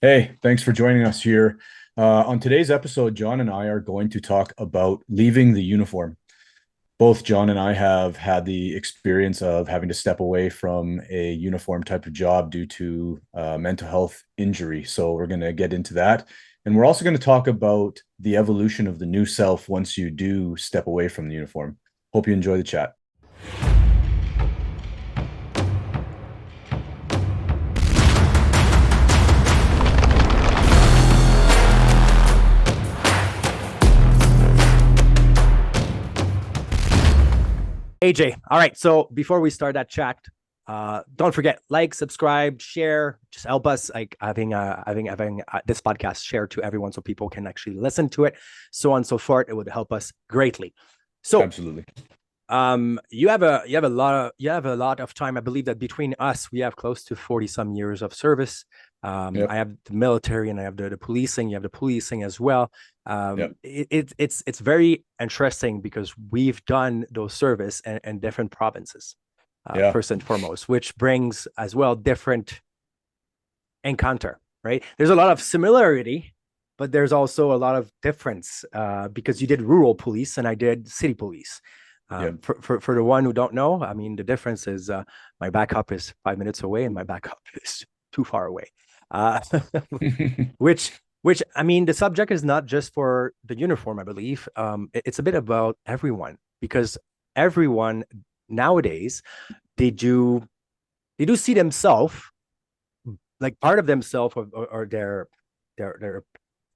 Hey, thanks for joining us here. On today's episode, John and I are going to talk about leaving the uniform. Both John and I have had the experience of having to step away from a uniform type of job due to mental health injury. So we're going to get into that. And we're also going to talk about the evolution of the new self once you do step away from the uniform. Hope you enjoy the chat. AJ. All right. So before we start that chat, don't forget like, subscribe, share. Just help us like having this podcast shared to everyone so people can actually listen to it, so on and so forth. It would help us greatly. So Absolutely. you have a lot of time. I believe that between us we have close to 40 some years of service. I Yep. have the military and I have the policing. You have the policing as well. Yep. It's very interesting because we've done those service in different provinces, Yeah. first and foremost, which brings as well different encounter. Right? There's a lot of similarity, but there's also a lot of difference because you did rural police and I did city police. Yep. For the one who don't know, I mean, the difference is my backup is 5 minutes away and my backup is too far away. Uh, which I mean, the subject is not just for the uniform, I believe. It's a bit about everyone because everyone nowadays they do they do see themselves like part of themselves or their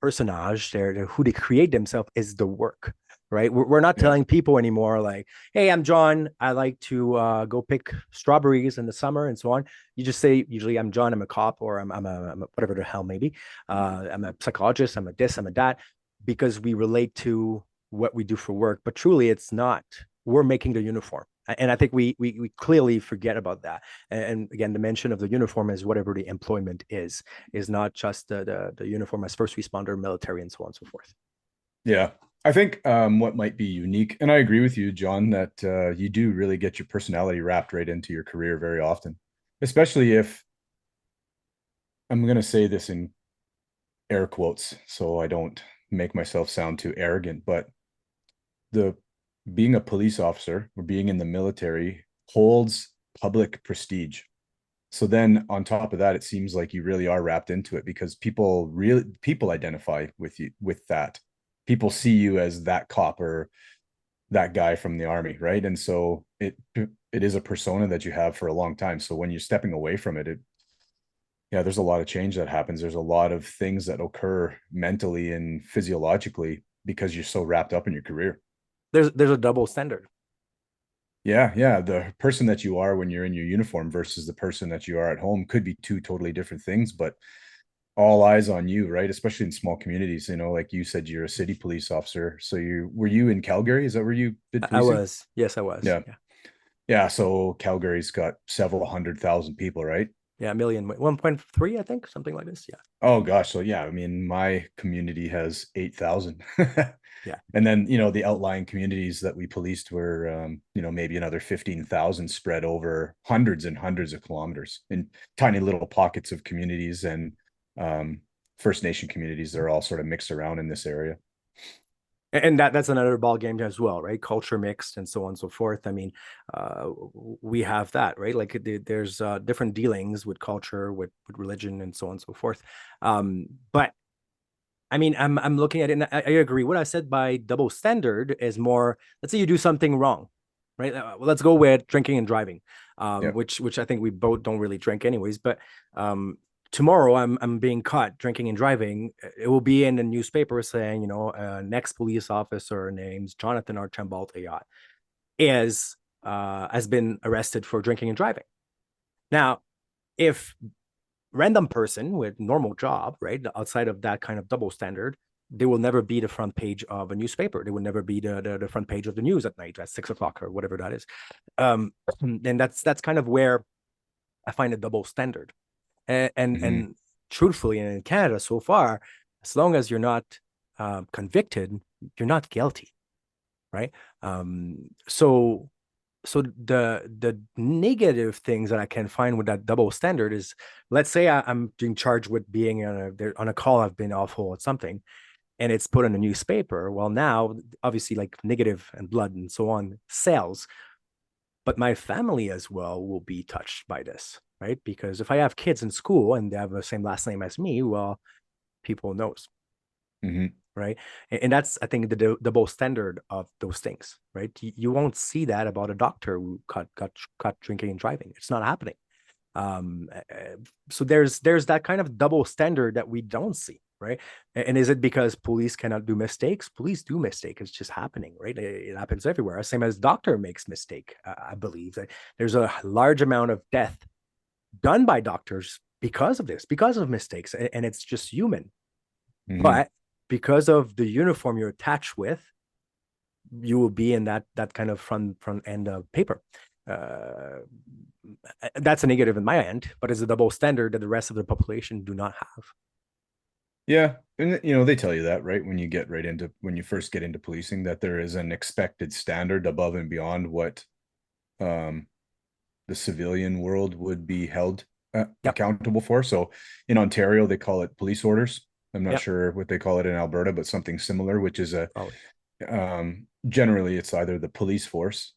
personage, their who they create themselves is the work, right? We're not Yeah. telling people anymore like, hey, I'm John. I like to go pick strawberries in the summer and so on. You just say usually I'm John. I'm a cop or I'm a whatever the hell maybe. I'm a psychologist. I'm a this. I'm a that because we relate to what we do for work. But truly, it's not. We're making the uniform. And I think we clearly forget about that. And again, the mention of the uniform is whatever the employment is not just the uniform as first responder, military, and so on and so forth. Yeah. I think what might be unique, and I agree with you, John, that you do really get your personality wrapped right into your career very often, especially if I'm going to say this in air quotes so I don't make myself sound too arrogant, but the being a police officer or being in the military holds public prestige. So then on top of that, it seems like you really are wrapped into it because people identify with you with that. People see you as that cop or that guy from the army, right? And so it is a persona that you have for a long time. So when you're stepping away from it, yeah, there's a lot of change that happens. There's a lot of things that occur mentally and physiologically because you're so wrapped up in your career. There's a double standard. Yeah, yeah. The person that you are when you're in your uniform versus the person that you are at home could be two totally different things, but all eyes on you, right? Especially in small communities. Like you said, you're a city police officer. So you were you in Calgary? Is that where you did I policing? was, yes, I was. Yeah. Yeah. Yeah. So Calgary's got several 100,000 people, right? Yeah, a million, 1.3, I think, something like this. Yeah. Oh gosh. So yeah, I mean, my community has 8,000. Yeah. And then, the outlying communities that we policed were, maybe another 15,000 spread over hundreds and hundreds of kilometers in tiny little pockets of communities and um, First Nation communities. They're all sort of mixed around in this area. And that's another ball game as well, right? Culture mixed and so on and so forth. I mean, we have that, right? Like there's different dealings with culture, with religion, and so on and so forth. But I mean, I'm looking at it, and I agree. What I said by double standard is more. Let's say you do something wrong, right? Let's go with drinking and driving, Yeah. which I think we both don't really drink anyways. But um, tomorrow I'm being caught drinking and driving. It will be in the newspaper saying, next police officer named Jonathan Archambault Ayat is has been arrested for drinking and driving. Now, if random person with normal job, right, outside of that kind of double standard, they will never be the front page of a newspaper. They will never be the front page of the news at night at 6 o'clock or whatever that is. And that's kind of where I find a double standard. And Hmm. truthfully, in Canada so far, as long as you're not convicted, you're not guilty, right? So so the negative things that I can find with that double standard is, let's say I'm being charged with being on a call, I've been awful at something, and it's put in a newspaper. Well, now obviously like negative and blood and so on sells, but my family as well will be touched by this, right? Because if I have kids in school and they have the same last name as me, well, people knows, Hmm. right? And that's, I think, the double standard of those things, right? You won't see that about a doctor who got drinking and driving. It's not happening. So there's that kind of double standard that we don't see, right? And is it because police cannot do mistakes? Police do mistake. It's just happening, right? It happens everywhere. Same as doctor makes mistake. I believe that there's a large amount of death done by doctors because of this, because of mistakes, and it's just human. Hmm. But because of the uniform you're attached with, you will be in that kind of front end of paper. Uh, that's a negative in my end, but it's a double standard that the rest of the population do not have. Yeah, and they tell you that, right? When you first get into policing, that there is an expected standard above and beyond what um the civilian world would be held Yep. accountable for. So in Ontario, they call it police orders. I'm not Yep. sure what they call it in Alberta, but something similar, which is a Probably. generally it's either the police force.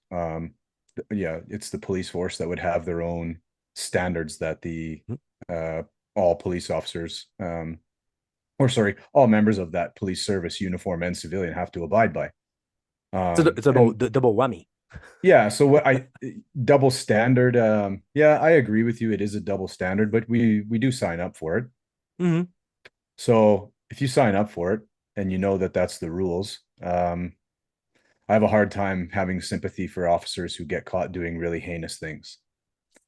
Yeah, it's the police force that would have their own standards that the Mhm. uh, all police officers, or sorry, all members of that police service, uniform and civilian, have to abide by. It's a And double whammy. yeah, so what I double standard. Yeah, I agree with you. It is a double standard, but we do sign up for it. Mm-hmm. So if you sign up for it and you know that that's the rules, I have a hard time having sympathy for officers who get caught doing really heinous things.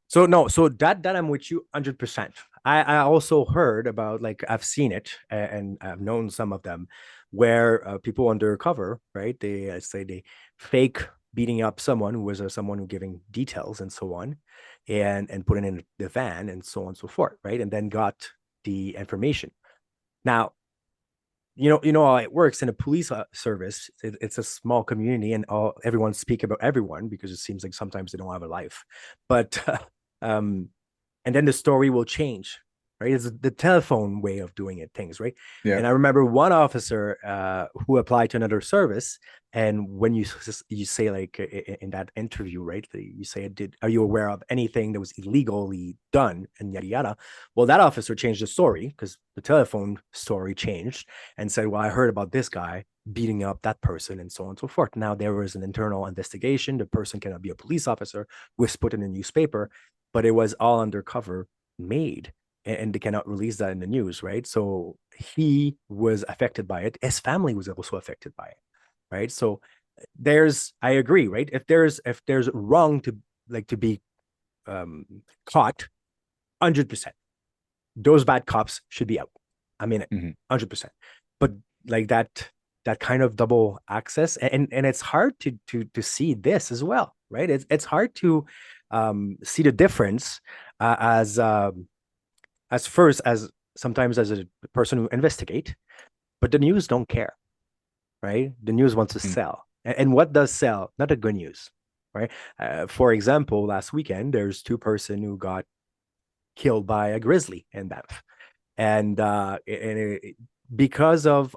So no, so that I'm with you 100%. I also heard about, like, I've seen it and I've known some of them where people undercover, right? They say they fake beating up someone who was someone who giving details and so on, and put it in the van and so on and so forth, right? And then got the information. Now, you know how it works in a police service. It's a small community, and everyone speak about everyone because it seems like sometimes they don't have a life. But um, and then the story will change, right? It's the telephone way of doing it, things, right? Yeah. And I remember one officer who applied to another service, and when you say, like, in that interview, right? You say, are you aware of anything that was illegally done, and yada yada. Well, that officer changed the story because the telephone story changed, and said, well, I heard about this guy beating up that person and so on and so forth. Now there was an internal investigation. The person cannot be a police officer, was put in a newspaper, but it was all undercover made, and they cannot release that in the news, right? So he was affected by it. His family was also affected by it, right? So I agree, right? If there's wrong to, like, to be um, caught, 100%, those bad cops should be out. I mean it, Mhm. 100%. But like that kind of double access, and it's hard to see this as well, right? It's hard to see the difference as first as sometimes as a person who investigate, but the news don't care, right? The news wants to Mm. sell, and what does sell? Not the good news, right? For example, last weekend there's two-person who got killed by a grizzly in Banff, and because of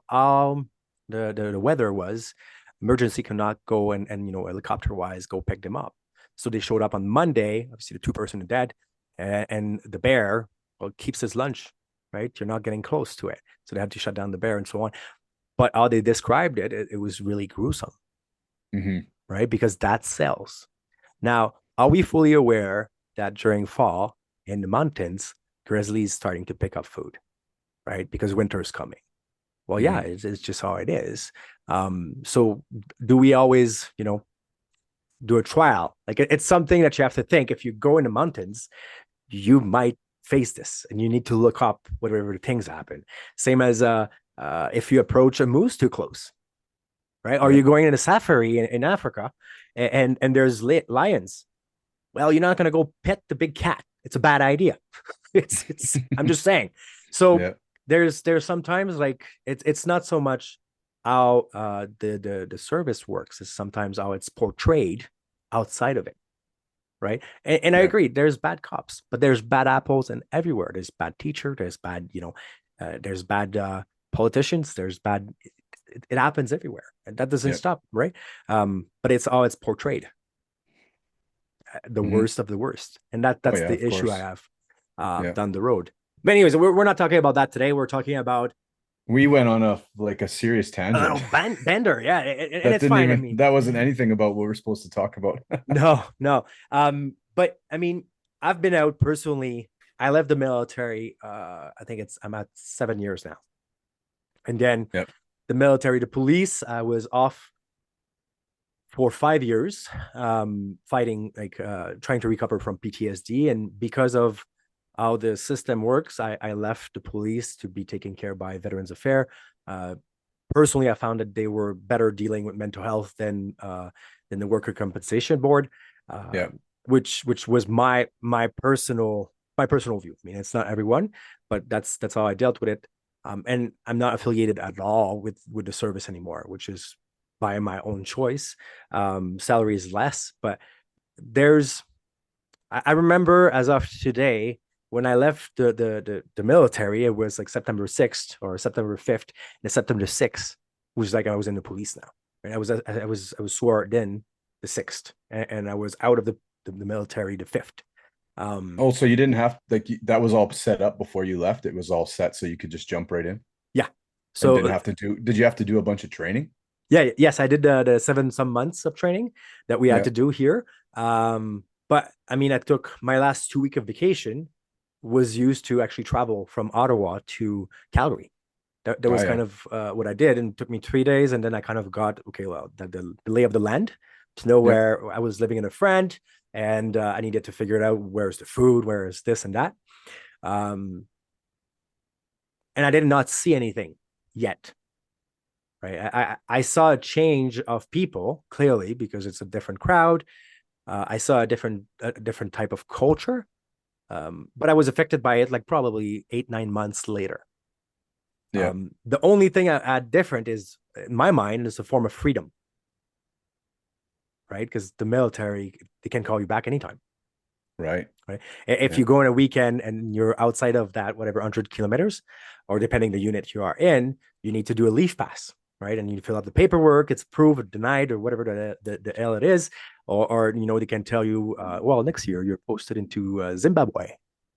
the weather was, emergency could not go and helicopter wise go pick them up. So they showed up on Monday. Obviously, the two-person are dead, and the bear, well, keeps his lunch. Right, you're not getting close to it, so they had to shut down the bear and so on. But how they described it was really gruesome, Mhm. right? Because that sells. Now, are we fully aware that during fall in the mountains, grizzlies starting to pick up food, right? Because winter is coming. Well, yeah, Mhm. it's just how it is. So do we always, do a trial? Like, it's something that you have to think. If you go in the mountains, you might face this, and you need to look up whatever things happen. Same as if you approach a moose too close, right? Or Yeah. you're going in a safari in Africa, and there's lions. Well, you're not going to go pet the big cat. It's a bad idea. It's I'm just saying. So Yeah. there's sometimes, like, it's not so much how the service works, it's sometimes how it's portrayed, outside of it, right? And I Yeah. agree, there's bad cops, but there's bad apples and everywhere. There's bad teacher, there's bad, there's bad politicians, there's bad. It happens everywhere, and that doesn't Yeah. stop, right? But it's portrayed the Hmm. worst of the worst, and Oh that's yeah, the of issue I course. have Yeah. down the road. But anyways, we're not talking about that today. We're talking about We went on a serious a little tangent. bender, yeah, and That it's didn't fine. I even mean, that wasn't anything about what we're supposed to talk about. no, no. But I mean, I've been out personally. I left the military. I think I'm at 7 years now, and then Yep. the military, the police. I was off for 5 years, fighting, like trying to recover from PTSD, and because of how the system works, I left the police to be taken care by Veterans Affairs. Uh, Personally, I found that they were better dealing with mental health than the Worker Compensation Board, uh, Yeah. which was my personal view. I mean, it's not everyone, but that's how I dealt with it. And I'm not affiliated at all with the service anymore, which is by my own choice. Salary is less, but there's I remember as of today when I left the military, it was like September 6th or September 5th, and September 6th, which is like I was in the police now. Right? I was sworn in the 6th, and I was out of the military the 5th. Oh, so you didn't have that was all set up before you left. It was all set so you could just jump right in Yeah. and So didn't have to do. Did you have to do a bunch of training? yeah, yes, I did the 7 some months of training that we had Yeah. to do here. But I mean, I took my last 2 week of vacation was used to actually travel from Ottawa to Calgary. That Oh was kind yeah. of what I did, and it took me 3 days, and then I kind of got okay, well, the lay of the land to know Yep. where I was living in a friend, and I needed to figure it out. Where's the food? Where is this and that? Um, and I did not see anything yet. Right, I saw a change of people clearly because it's a different crowd. I saw a different type of culture, but I was affected by it like probably 8 9 months later. Yeah. The only thing I add different is in my mind is a form of freedom, right? Because the military, they can call you back anytime, Right. right? If Yeah. you go on a weekend and you're outside of that whatever 100 kilometers, or depending the unit you are in, you need to do a leave pass, right? And you fill out the paperwork, it's approved or denied or whatever the hell it is, or they can tell you, well, next year you're posted into Zimbabwe.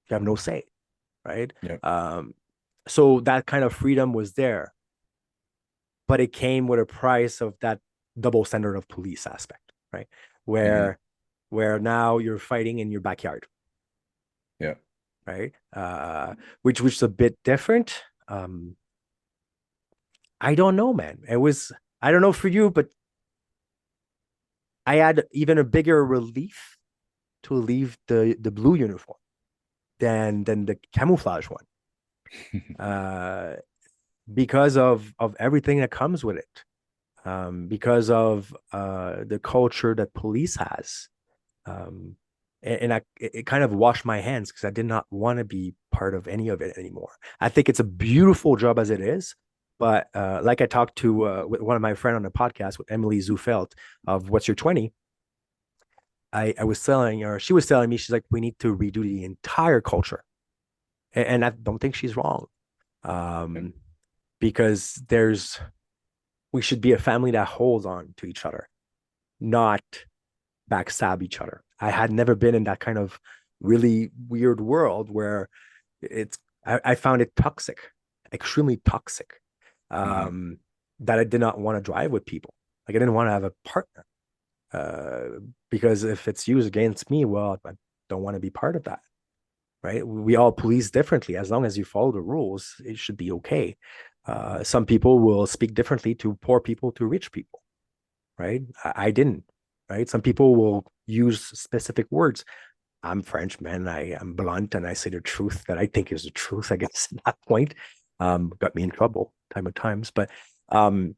You have no say, right? Yeah. So that kind of freedom was there, but it came with a price of that double standard of police aspect, right? Hmm. Where now you're fighting in your backyard, Yeah. right? Which is a bit different. I don't know, man. I don't know for you, but I had even a bigger relief to leave the blue uniform than the camouflage one. Uh, because of everything that comes with it. Because of the culture that police has. Um, it kind of washed my hands because I did not want to be part of any of it anymore. I think it's a beautiful job as it is, but like I talked to with one of my friend on the podcast with Emily Zufeld of What's Your 20. I was telling her, she was telling me, she's like, we need to redo the entire culture, and I don't think she's wrong, um, because we should be a family that holds on to each other, not backstab each other. I had never been in that kind of really weird world where I found it toxic, extremely toxic. Hmm. Um, that I did not want to drive with people. Like I didn't want to have a partner. Because if it's used against me, well, I don't want to be part of that. Right. We all police differently. As long as you follow the rules, it should be okay. Some people will speak differently to poor people to rich people, right? I didn't, right? Some people will use specific words. I'm French, man. I am blunt and I say the truth that I think is the truth, I guess, at that point. Got me in trouble time of times. Um,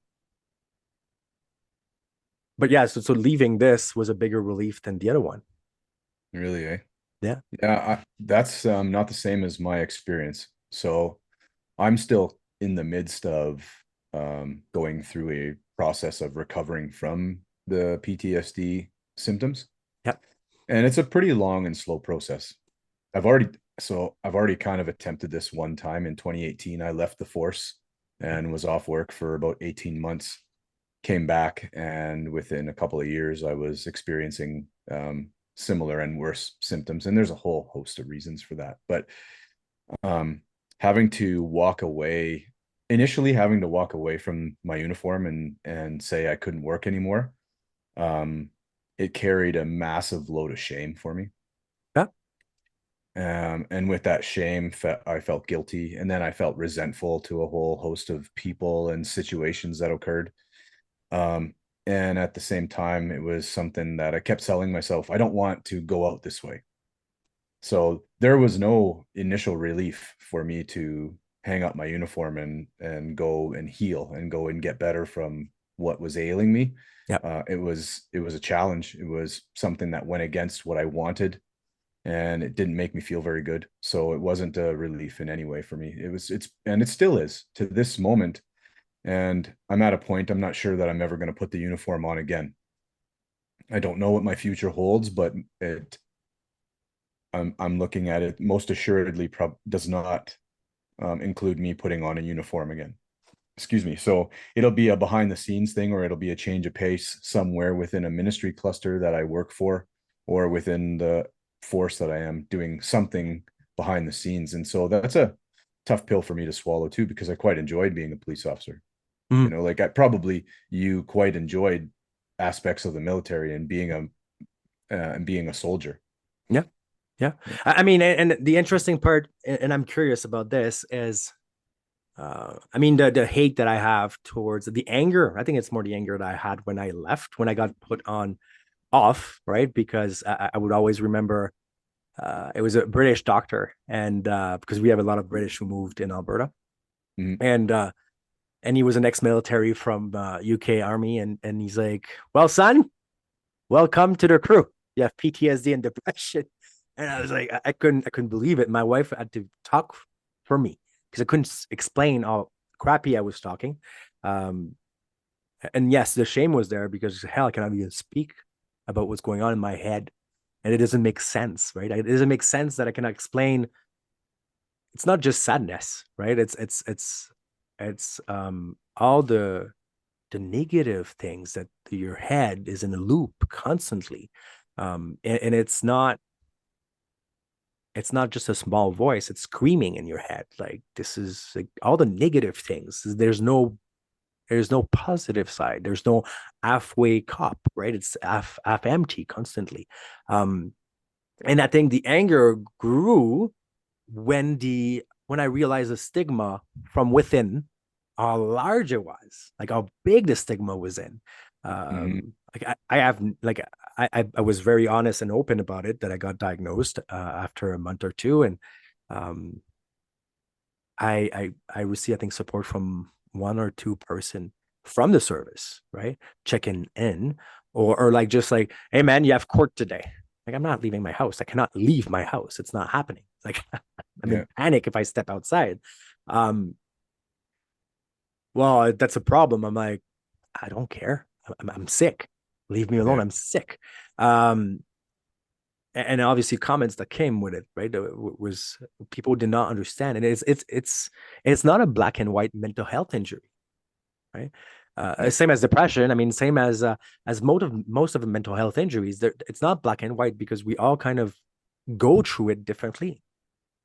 but yeah, so leaving this was a bigger relief than the other one. Really, eh? Yeah. Yeah, that's not the same as my experience. So I'm still in the midst of going through a process of recovering from the PTSD. symptoms. Yep. And it's a pretty long and slow process. I've already kind of attempted this one time in 2018. I left the force and was off work for about 18 months, came back, and within a couple of years, I was experiencing similar and worse symptoms. And there's a whole host of reasons for that. But um, having to walk away, initially having to walk away from my uniform and say I couldn't work anymore, um, it carried a massive load of shame for me. Yeah. And with that shame, I felt guilty, and then I felt resentful to a whole host of people and situations that occurred. Um, and at the same time, it was something that I kept telling myself, I don't want to go out this way. So there was no initial relief for me to hang up my uniform and go and heal and go and get better from what was ailing me. Yep. It was a challenge. It was something that went against what I wanted, and it didn't make me feel very good. So it wasn't a relief in any way for me. And it still is to this moment. And I'm at a point, I'm not sure that I'm ever going to put the uniform on again. I don't know what my future holds, but I'm looking at it most assuredly does not include me putting on a uniform again. Excuse me. So it'll be a behind the scenes thing, or it'll be a change of pace somewhere within a ministry cluster that I work for, or within the force that I am doing something behind the scenes. And so that's a tough pill for me to swallow too, because I quite enjoyed being a police officer. Mm. Like you quite enjoyed aspects of the military and being a soldier. Yeah. Yeah. I mean, and the interesting part, and I'm curious about this, is I mean, the hate that I have towards the anger. I think it's more the anger that I had when I left, when I got put on off, right? Because I would always remember it was a British doctor, and because we have a lot of British who moved in Alberta, Mhm. and he was an ex-military from UK Army, and he's like, "Well, son, welcome to the crew. You have PTSD and depression." And I was like, I couldn't believe it. My wife had to talk for me because I couldn't explain how crappy I was talking. Um, and yes, the shame was there because hell, I cannot even speak about what's going on in my head, and it doesn't make sense, right? It doesn't make sense that I cannot explain. It's not just sadness, right? It's all the negative things that your head is in a loop constantly, and it's not just a small voice, it's screaming in your head like this is like all the negative things. There's no positive side, there's no halfway cup, right? It's half empty constantly. And I think the anger grew when I realized the stigma from within, how large it was, like how big the stigma was in. Mhm. Like I have like I was very honest and open about it that I got diagnosed after a month or two, and um, I received, I think, support from one or two person from the service, right? Checking in, or like just like, hey man, you have court today. Like I'm not leaving my house. I cannot leave my house. It's not happening. Like I'm Yeah. in panic if I step outside. Um, well, that's a problem. I'm like, I don't care. I'm sick. Leave me alone. Yeah. I'm sick. Um, and obviously comments that came with it, right? Was people did not understand, and it's not a black and white mental health injury, right? Yeah. Same as depression. I mean, same as most of the mental health injuries. It's not black and white because we all kind of go through it differently,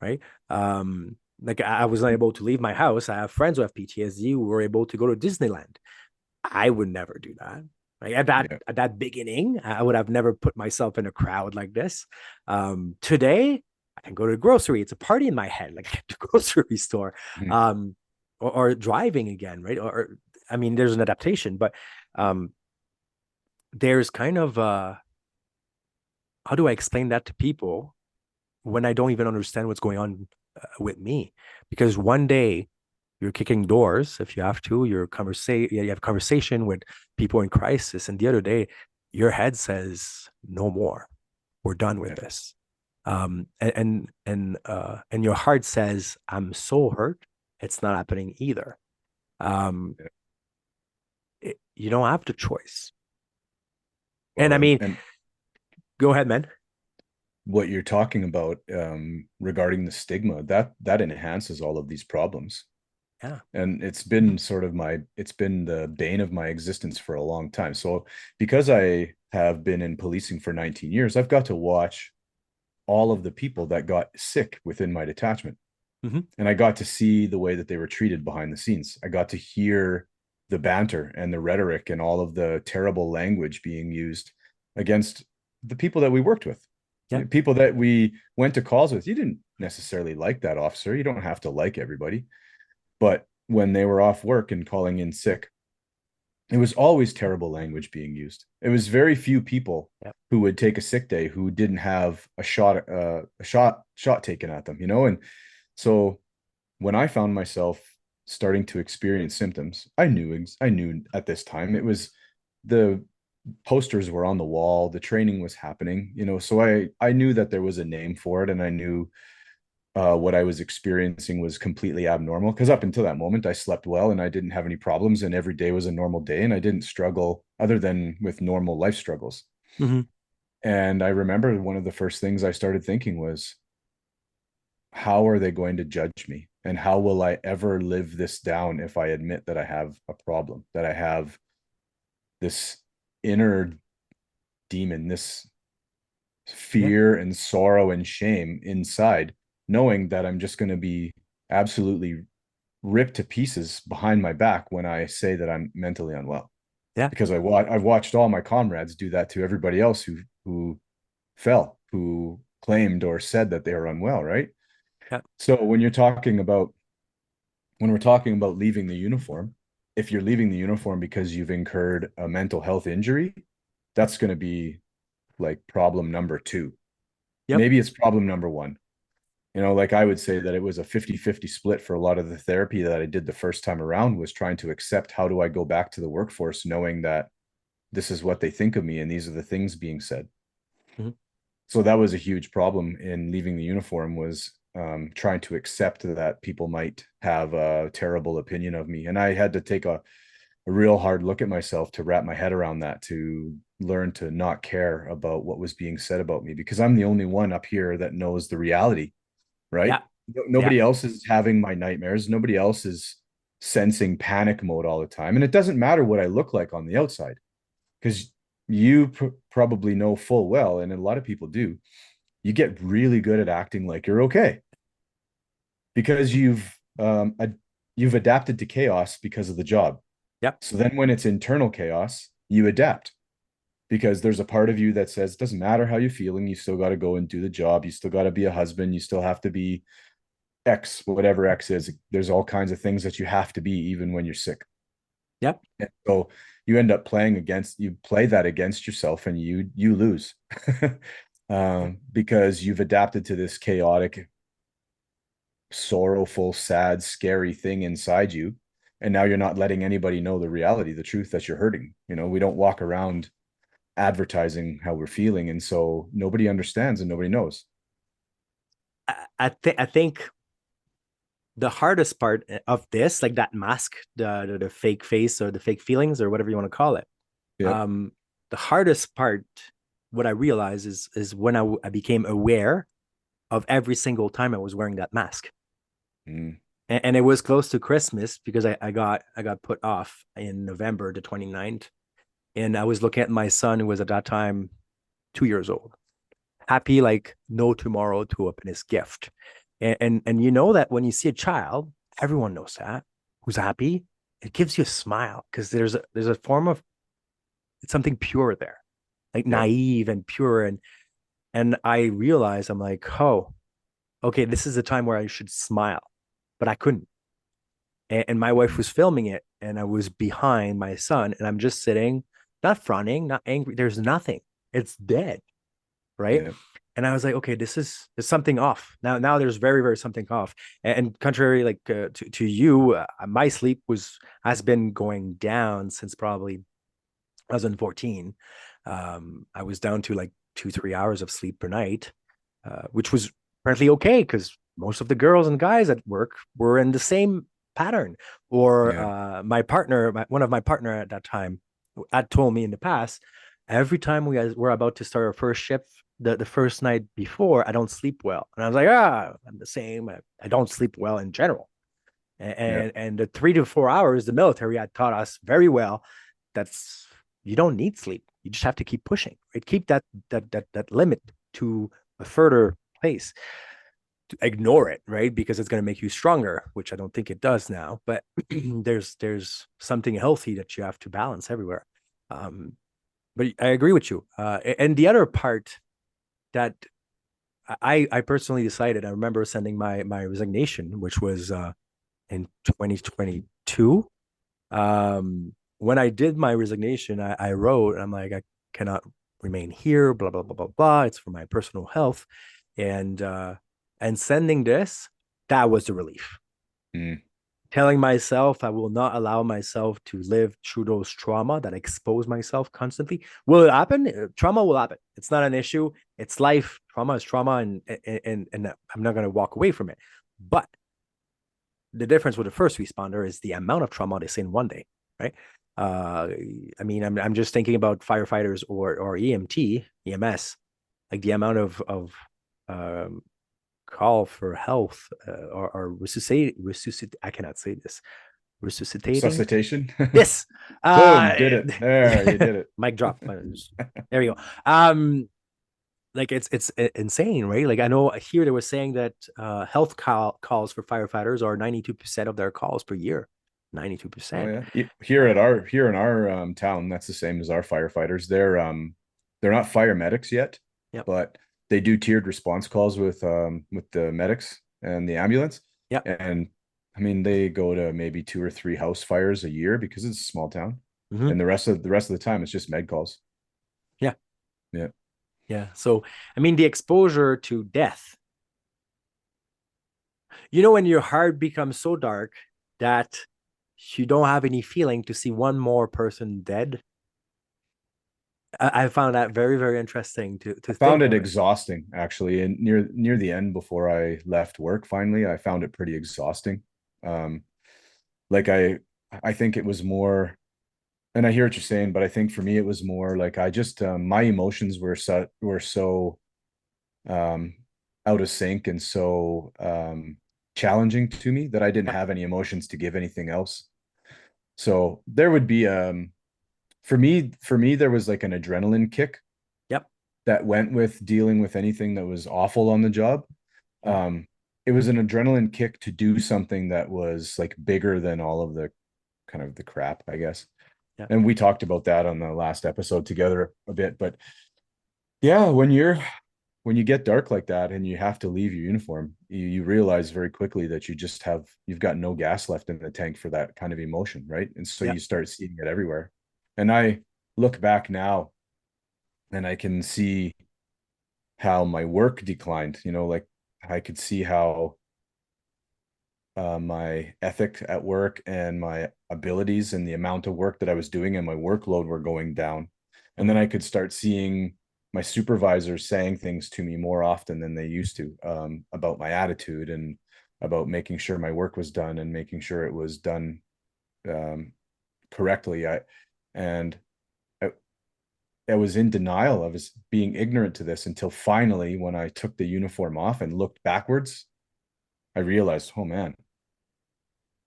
right? Like I was not able to leave my house. I have friends who have PTSD who were able to go to Disneyland. I would never do that. Like Yeah. at that beginning, I would have never put myself in a crowd like this. Today, I can go to the grocery. It's a party in my head, like at the grocery store, Mhm. um, or driving again, right? Or I mean, there's an adaptation, but um, there's kind of how do I explain that to people when I don't even understand what's going on with me? Because one day you're kicking doors if you have to, you have conversation with people in crisis, and the other day your head says no more, we're done with Yeah. this. And your heart says I'm so hurt, it's not happening either. um Yeah. you don't have the choice. And Well, I and mean, and Go ahead, man. What you're talking about regarding the stigma, that enhances all of these problems. Yeah. And it's been it's been the bane of my existence for a long time. So because I have been in policing for 19 years, I've got to watch all of the people that got sick within my detachment. Hmm. And I got to see the way that they were treated behind the scenes. I got to hear the banter and the rhetoric and all of the terrible language being used against the people that we worked with, Yeah. people that we went to calls with. You didn't necessarily like that officer. You don't have to like everybody. But when they were off work and calling in sick, it was always terrible language being used. It was very few people Yeah. who would take a sick day who didn't have a shot taken at them, and so when I found myself starting to experience symptoms, I knew at this time it was the posters were on the wall, the training was happening, so I knew that there was a name for it, and I knew what I was experiencing was completely abnormal, because up until that moment I slept well and I didn't have any problems, and every day was a normal day and I didn't struggle other than with normal life struggles. Hmm. And I remember one of the first things I started thinking was, how are they going to judge me? And how will I ever live this down if I admit that I have a problem, that I have this inner demon, this Yeah. fear and sorrow and shame inside, knowing that I'm just going to be absolutely ripped to pieces behind my back when I say that I'm mentally unwell. Yeah. Because I've watched all my comrades do that to everybody else who fell, who claimed or said that they were unwell, right? Yeah. So when we're talking about leaving the uniform, if you're leaving the uniform because you've incurred a mental health injury, that's going to be like problem number two. Yep. Maybe it's problem number one. Like I would say that it was a 50-50 split for a lot of the therapy that I did the first time around, was trying to accept, how do I go back to the workforce knowing that this is what they think of me and these are the things being said. Hmm. So that was a huge problem in leaving the uniform, was trying to accept that people might have a terrible opinion of me. And I had to take a real hard look at myself to wrap my head around that, to learn to not care about what was being said about me, because I'm the only one up here that knows the reality, right? Yeah. Yeah. Nobody else is having my nightmares. Nobody else is sensing panic mode all the time. And it doesn't matter what I look like on the outside, because you probably know full well, and a lot of people do, you get really good at acting like you're okay, because you've adapted to chaos because of the job. Yep. So then when it's internal chaos, you adapt, because there's a part of you that says it doesn't matter how you're feeling, you still got to go and do the job, you still got to be a husband, you still have to be X, whatever X is. There's all kinds of things that you have to be even when you're sick. Yep. And so you play that against yourself, and you lose. Yeah. Because you've adapted to this chaotic, sorrowful, sad, scary thing inside you. And now you're not letting anybody know the reality, the truth, that you're hurting. We don't walk around advertising how we're feeling. And so nobody understands and nobody knows. I think the hardest part of this, like that mask, the fake face or the fake feelings or whatever you want to call it. Yep. Um, the hardest part, what I realized is when I became aware of every single time I was wearing that mask. Mm, And it was close to Christmas because I got put off in November the 29th. And I was looking at my son, who was at that time 2 years old, happy like no tomorrow to open his gift. And you know that when you see a child, everyone knows that, who's happy, it gives you a smile because there's a form of, it's something pure there, like yep. naive and pure. And I realized, I'm like, oh, okay, this is the time where I should smile, but I couldn't. And my wife Mm, was filming it, and I was behind my son, and I'm just sitting, not fronting, not angry. There's nothing. It's dead, right? yeah. And I was like, okay, this is there's something off now. There's very, very something off. And contrary, like to you, my sleep has been going down since probably 2014. I was down to like 2 3 hours of sleep per night, which was apparently okay because most of the girls and guys at work were in the same pattern. Or Yeah. my partner, one of my partner at that time, had told me in the past, Every time we're about to start our first shift, the first night before, I don't sleep well. And I was like, I'm the same. I don't sleep well in general. Yeah. And the 3 to 4 hours, the military had taught us very well that's you don't need sleep. You just have to keep pushing, right? Keep that limit to a further place. To ignore it, right? Because it's going to make you stronger, which I don't think it does now. But there's something healthy that you have to balance everywhere. Um, but I agree with you. And the other part that I personally decided, I remember sending my resignation, which was in 2022. When I did my resignation, I wrote, I'm like, I cannot remain here, blah, blah, blah, blah, blah. It's for my personal health. And sending this, that was the relief. Mm. Telling myself I will not allow myself to live through those trauma that expose myself constantly. Will it happen? Trauma will happen. It's not an issue. It's life. Trauma is trauma, and I'm not gonna walk away from it. But the difference with the first responder is the amount of trauma they see in one day, right? Uh, I mean, I'm just thinking about firefighters or EMT, EMS, like the amount of um, call for health or resuscitate. I cannot say this. Resuscitating Resuscitation. this. Boom, did it. There, you did it. Mic drop. There we go. Like it's insane, right? Like I know here they were saying that health calls for firefighters are 92% of their calls per year. Oh 92%. yeah. Here in our town, that's the same as our firefighters. They're not fire medics yet, Yep. but they do tiered response calls with the medics and the ambulance. Yep. And I mean they go to maybe 2 or 3 house fires a year because it's a small town. Mm-hmm. And the rest of the time it's just med calls. Yeah. Yeah. Yeah. So I mean the exposure to death. You know when your heart becomes so dark that you don't have any feeling to see one more person dead. I found that very, very interesting to I found think it of it. exhausting actually. And near the end before I left work finally, I found it pretty exhausting. Um like I think it was more, and I hear what you're saying, but I think for me it was more like I just my emotions were so um out of sync and so challenging to me that I didn't Yep. have any emotions to give anything else. So there would be for me there was like an adrenaline kick Yep. that went with dealing with anything that was awful on the job. Yep. um it was an adrenaline kick to do something that was like bigger than all of the kind of the crap, I guess. Yep. And we talked about that on the last episode together a bit. But yeah, when you get dark like that and you have to leave your uniform, you realize very quickly that you've got no gas left in the tank for that kind of emotion, right? And so Yep. you start seeing it everywhere. And I look back now and I can see how my work declined. Like I could see how my ethic at work and my abilities and the amount of work that I was doing and my workload were going down. And then Mm-hmm. I could start seeing my supervisors saying things to me more often than they used to, about my attitude and about making sure my work was done and making sure it was done um, correctly. And I, I was in denial. I was being ignorant to this until finally, when I took the uniform off and looked backwards, I realized, oh man,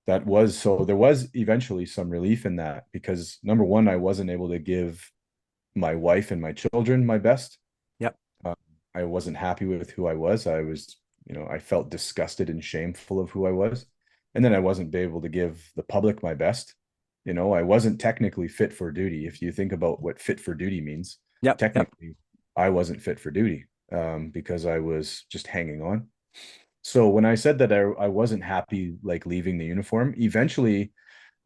there was eventually some relief in that because number one, I wasn't able to give my wife and my children my best. Yep. uh, I wasn't happy with who I was. I felt disgusted and shameful of who I was. And then I wasn't able to give the public my best. I wasn't technically fit for duty. If you think about what fit for duty means, Yep. Yep. technically I wasn't fit for duty, because I was just hanging on. So when I said that I wasn't happy like leaving the uniform, eventually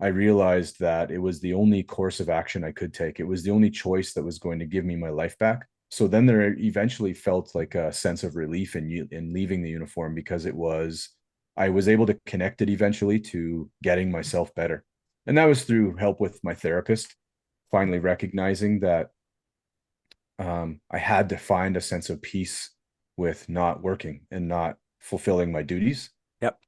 I realized that it was the only course of action I could take. It was the only choice that was going to give me my life back. So then there eventually felt like a sense of relief in leaving the uniform because I was able to connect it eventually to getting myself better. And that was through help with my therapist, finally recognizing that I had to find a sense of peace with not working and not fulfilling my duties. Yep.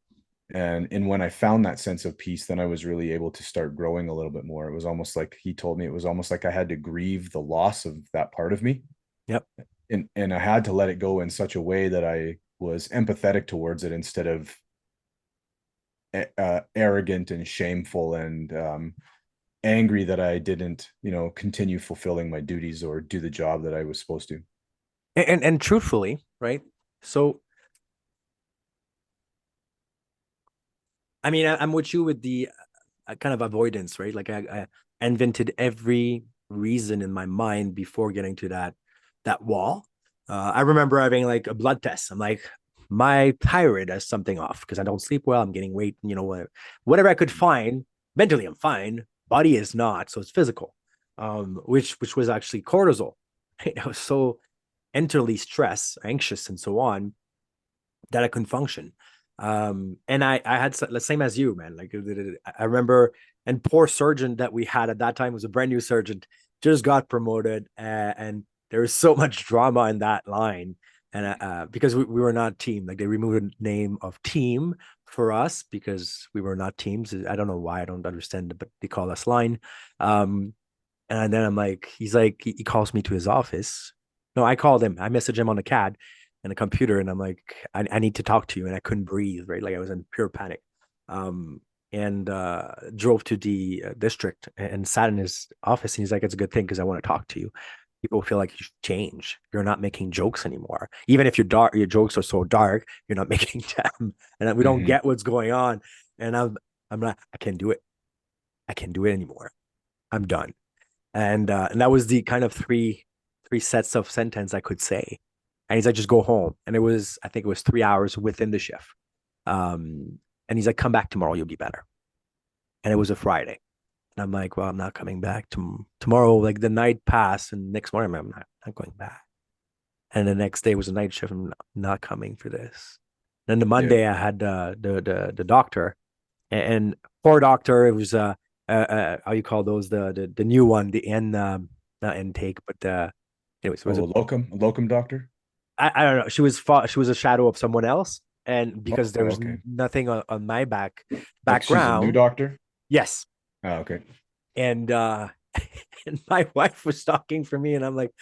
And when I found that sense of peace, then I was really able to start growing a little bit more. It was almost like he told me it was almost like I had to grieve the loss of that part of me. Yep. And I had to let it go in such a way that I was empathetic towards it instead of arrogant and shameful and angry that I didn't, continue fulfilling my duties or do the job that I was supposed to. And truthfully, right? So I mean, I'm with you with the kind of avoidance, right? Like I invented every reason in my mind before getting to that wall. I remember having like a blood test. I'm like, my thyroid has something off because I don't sleep well. I'm getting weight, whatever I could find. Mentally, I'm fine. Body is not, so it's physical. Which was actually cortisol. Right? I was so enterly stressed, anxious, and so on that I couldn't function. And I had the same as you, man. Like I remember, and poor surgeon that we had at that time was a brand new surgeon, just got promoted, and there was so much drama in that line. And because we were not team, like they removed the name of team for us because we were not teams. I don't know why, I don't understand, but they call us line. Um, and then I'm like, he's like, he calls me to his office. No, I called him. I messaged him on the CAD and a computer, and I'm like, I need to talk to you. And I couldn't breathe, right? Like I was in pure panic. And drove to the district and sat in his office. And he's like, it's a good thing because I want to talk to you. People feel like you change. You're not making jokes anymore. Even if your jokes are so dark, you're not making them. And we don't Mm-hmm. get what's going on. And I'm not, I can't do it. I can't do it anymore. I'm done. And that was the kind of three sets of sentence I could say. And he's like, just go home. And I think it was 3 hours within the shift. And he's like, come back tomorrow, you'll be better. And it was a Friday. And I'm like, well, I'm not coming back tomorrow. Like the night passed, and next morning I'm not going back. And the next day was a night shift. I'm not coming for this. Then the Yeah. Monday I had the doctor, and poor doctor. It was how you call those, the new one, the not intake, but anyways, it was Oh, a locum doctor. I don't know. She was a shadow of someone else, and Oh, because there was okay. nothing on my Like she's a new background. doctor. Yes. Oh, okay. And and my wife was talking for me, and I'm like,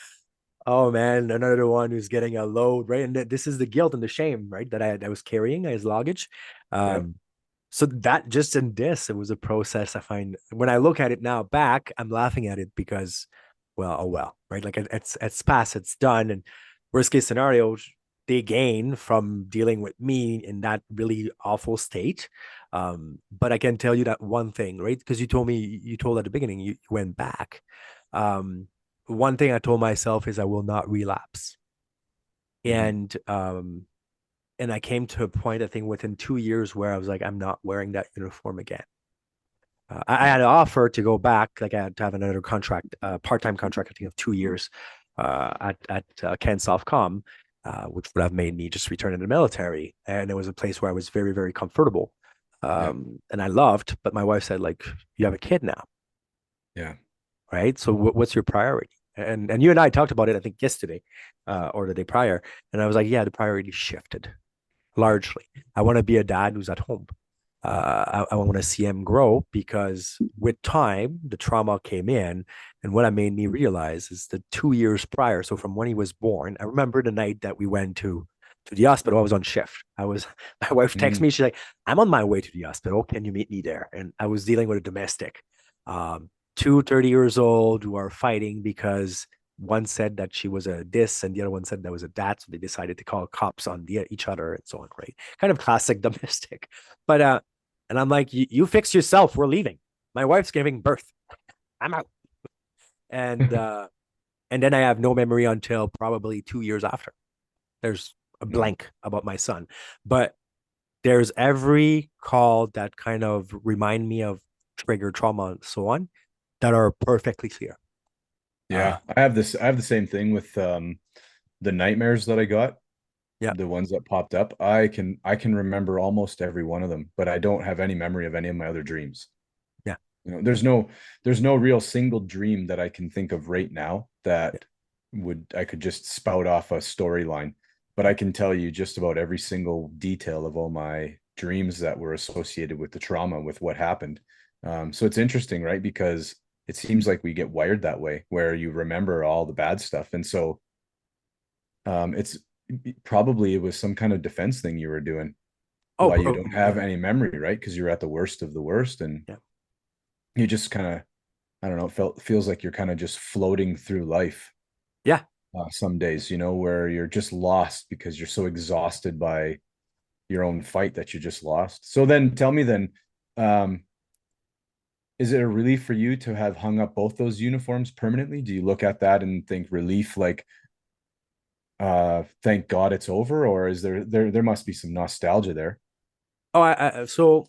oh man, another one who's getting a load, right? And this is the guilt and the shame, right, that I was carrying as luggage. Yeah. um so that just in this, it was a process. I find when I look at it now back, I'm laughing at it because, well, oh well, right? Like it's past, it's done. And worst case scenario, they gain from dealing with me in that really awful state. But I can tell you that one thing, right? Because you told at the beginning you went back. Um, One thing I told myself is I will not relapse. Mm-hmm. And I came to a point, I think within 2 years, where I was like, I'm not wearing that uniform again. I Mm-hmm. had an offer to go back, like I had to have another contract, part-time contract, I think of 2 years at Ken Softcom, which would have made me just return to the military. And it was a place where I was very, very comfortable, Yeah. and I loved. But my wife said, like, you have a kid now, Yeah. right? So what's your priority? And you and I talked about it, I think yesterday, or the day prior, and I was like, yeah, the priority shifted largely. I want to be a dad who's at home. I want to see him grow because with time, the trauma came in. And what I made me realize is the 2 years prior, so from when he was born, I remember the night that we went to the hospital. I was on shift. My wife texted Mm-hmm. me. She's like, I'm on my way to the hospital. Can you meet me there? And I was dealing with a domestic, um, two 30 years old who are fighting because one said that she was a this and the other one said that was a that. So they decided to call cops on each other and so on, right? Kind of classic domestic. But and I'm like, you fix yourself. We're leaving. My wife's giving birth. I'm out. And and then I have no memory until probably 2 years after. There's a Mm-hmm. blank about my son. But there's every call that kind of remind me of trigger trauma and so on that are perfectly clear. Uh Yeah. I have the same thing with the nightmares that I got, yeah, the ones that popped up. I can remember almost every one of them, but I don't have any memory of any of my other dreams. yeah, There's no real single dream that I can think of right now yeah. that would I could just spout off a storyline, but I can tell you just about every single detail of all my dreams that were associated with the trauma, with what happened. So it's interesting, right? Because it seems like we get wired that way, where you remember all the bad stuff. And so it's probably it was some kind of defense thing you were doing, Oh, why you don't have any memory, right? Because you're at the worst of the worst, and yeah. you just kind of, I don't know, feels like you're kind of just floating through life. Yeah. Some days, where you're just lost because you're so exhausted by your own fight that you just lost. So then tell me then, um, is it a relief for you to have hung up both those uniforms permanently? Do you look at that and think relief, like, thank God it's over, or is there must be some nostalgia there? Oh, so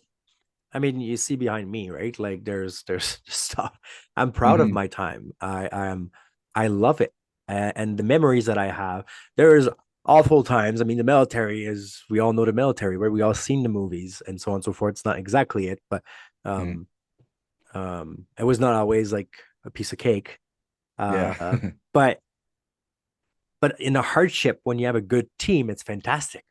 I mean, you see behind me, right? Like there's stuff. I'm proud of Mm-hmm. my time. I love it, and the memories that I have. There's awful times. I mean, the military is. We all know the military, right? We all seen the movies and so on and so forth. It's not exactly it, but Mm-hmm. um, it was not always like a piece of cake. Yeah. But in a hardship, when you have a good team, it's fantastic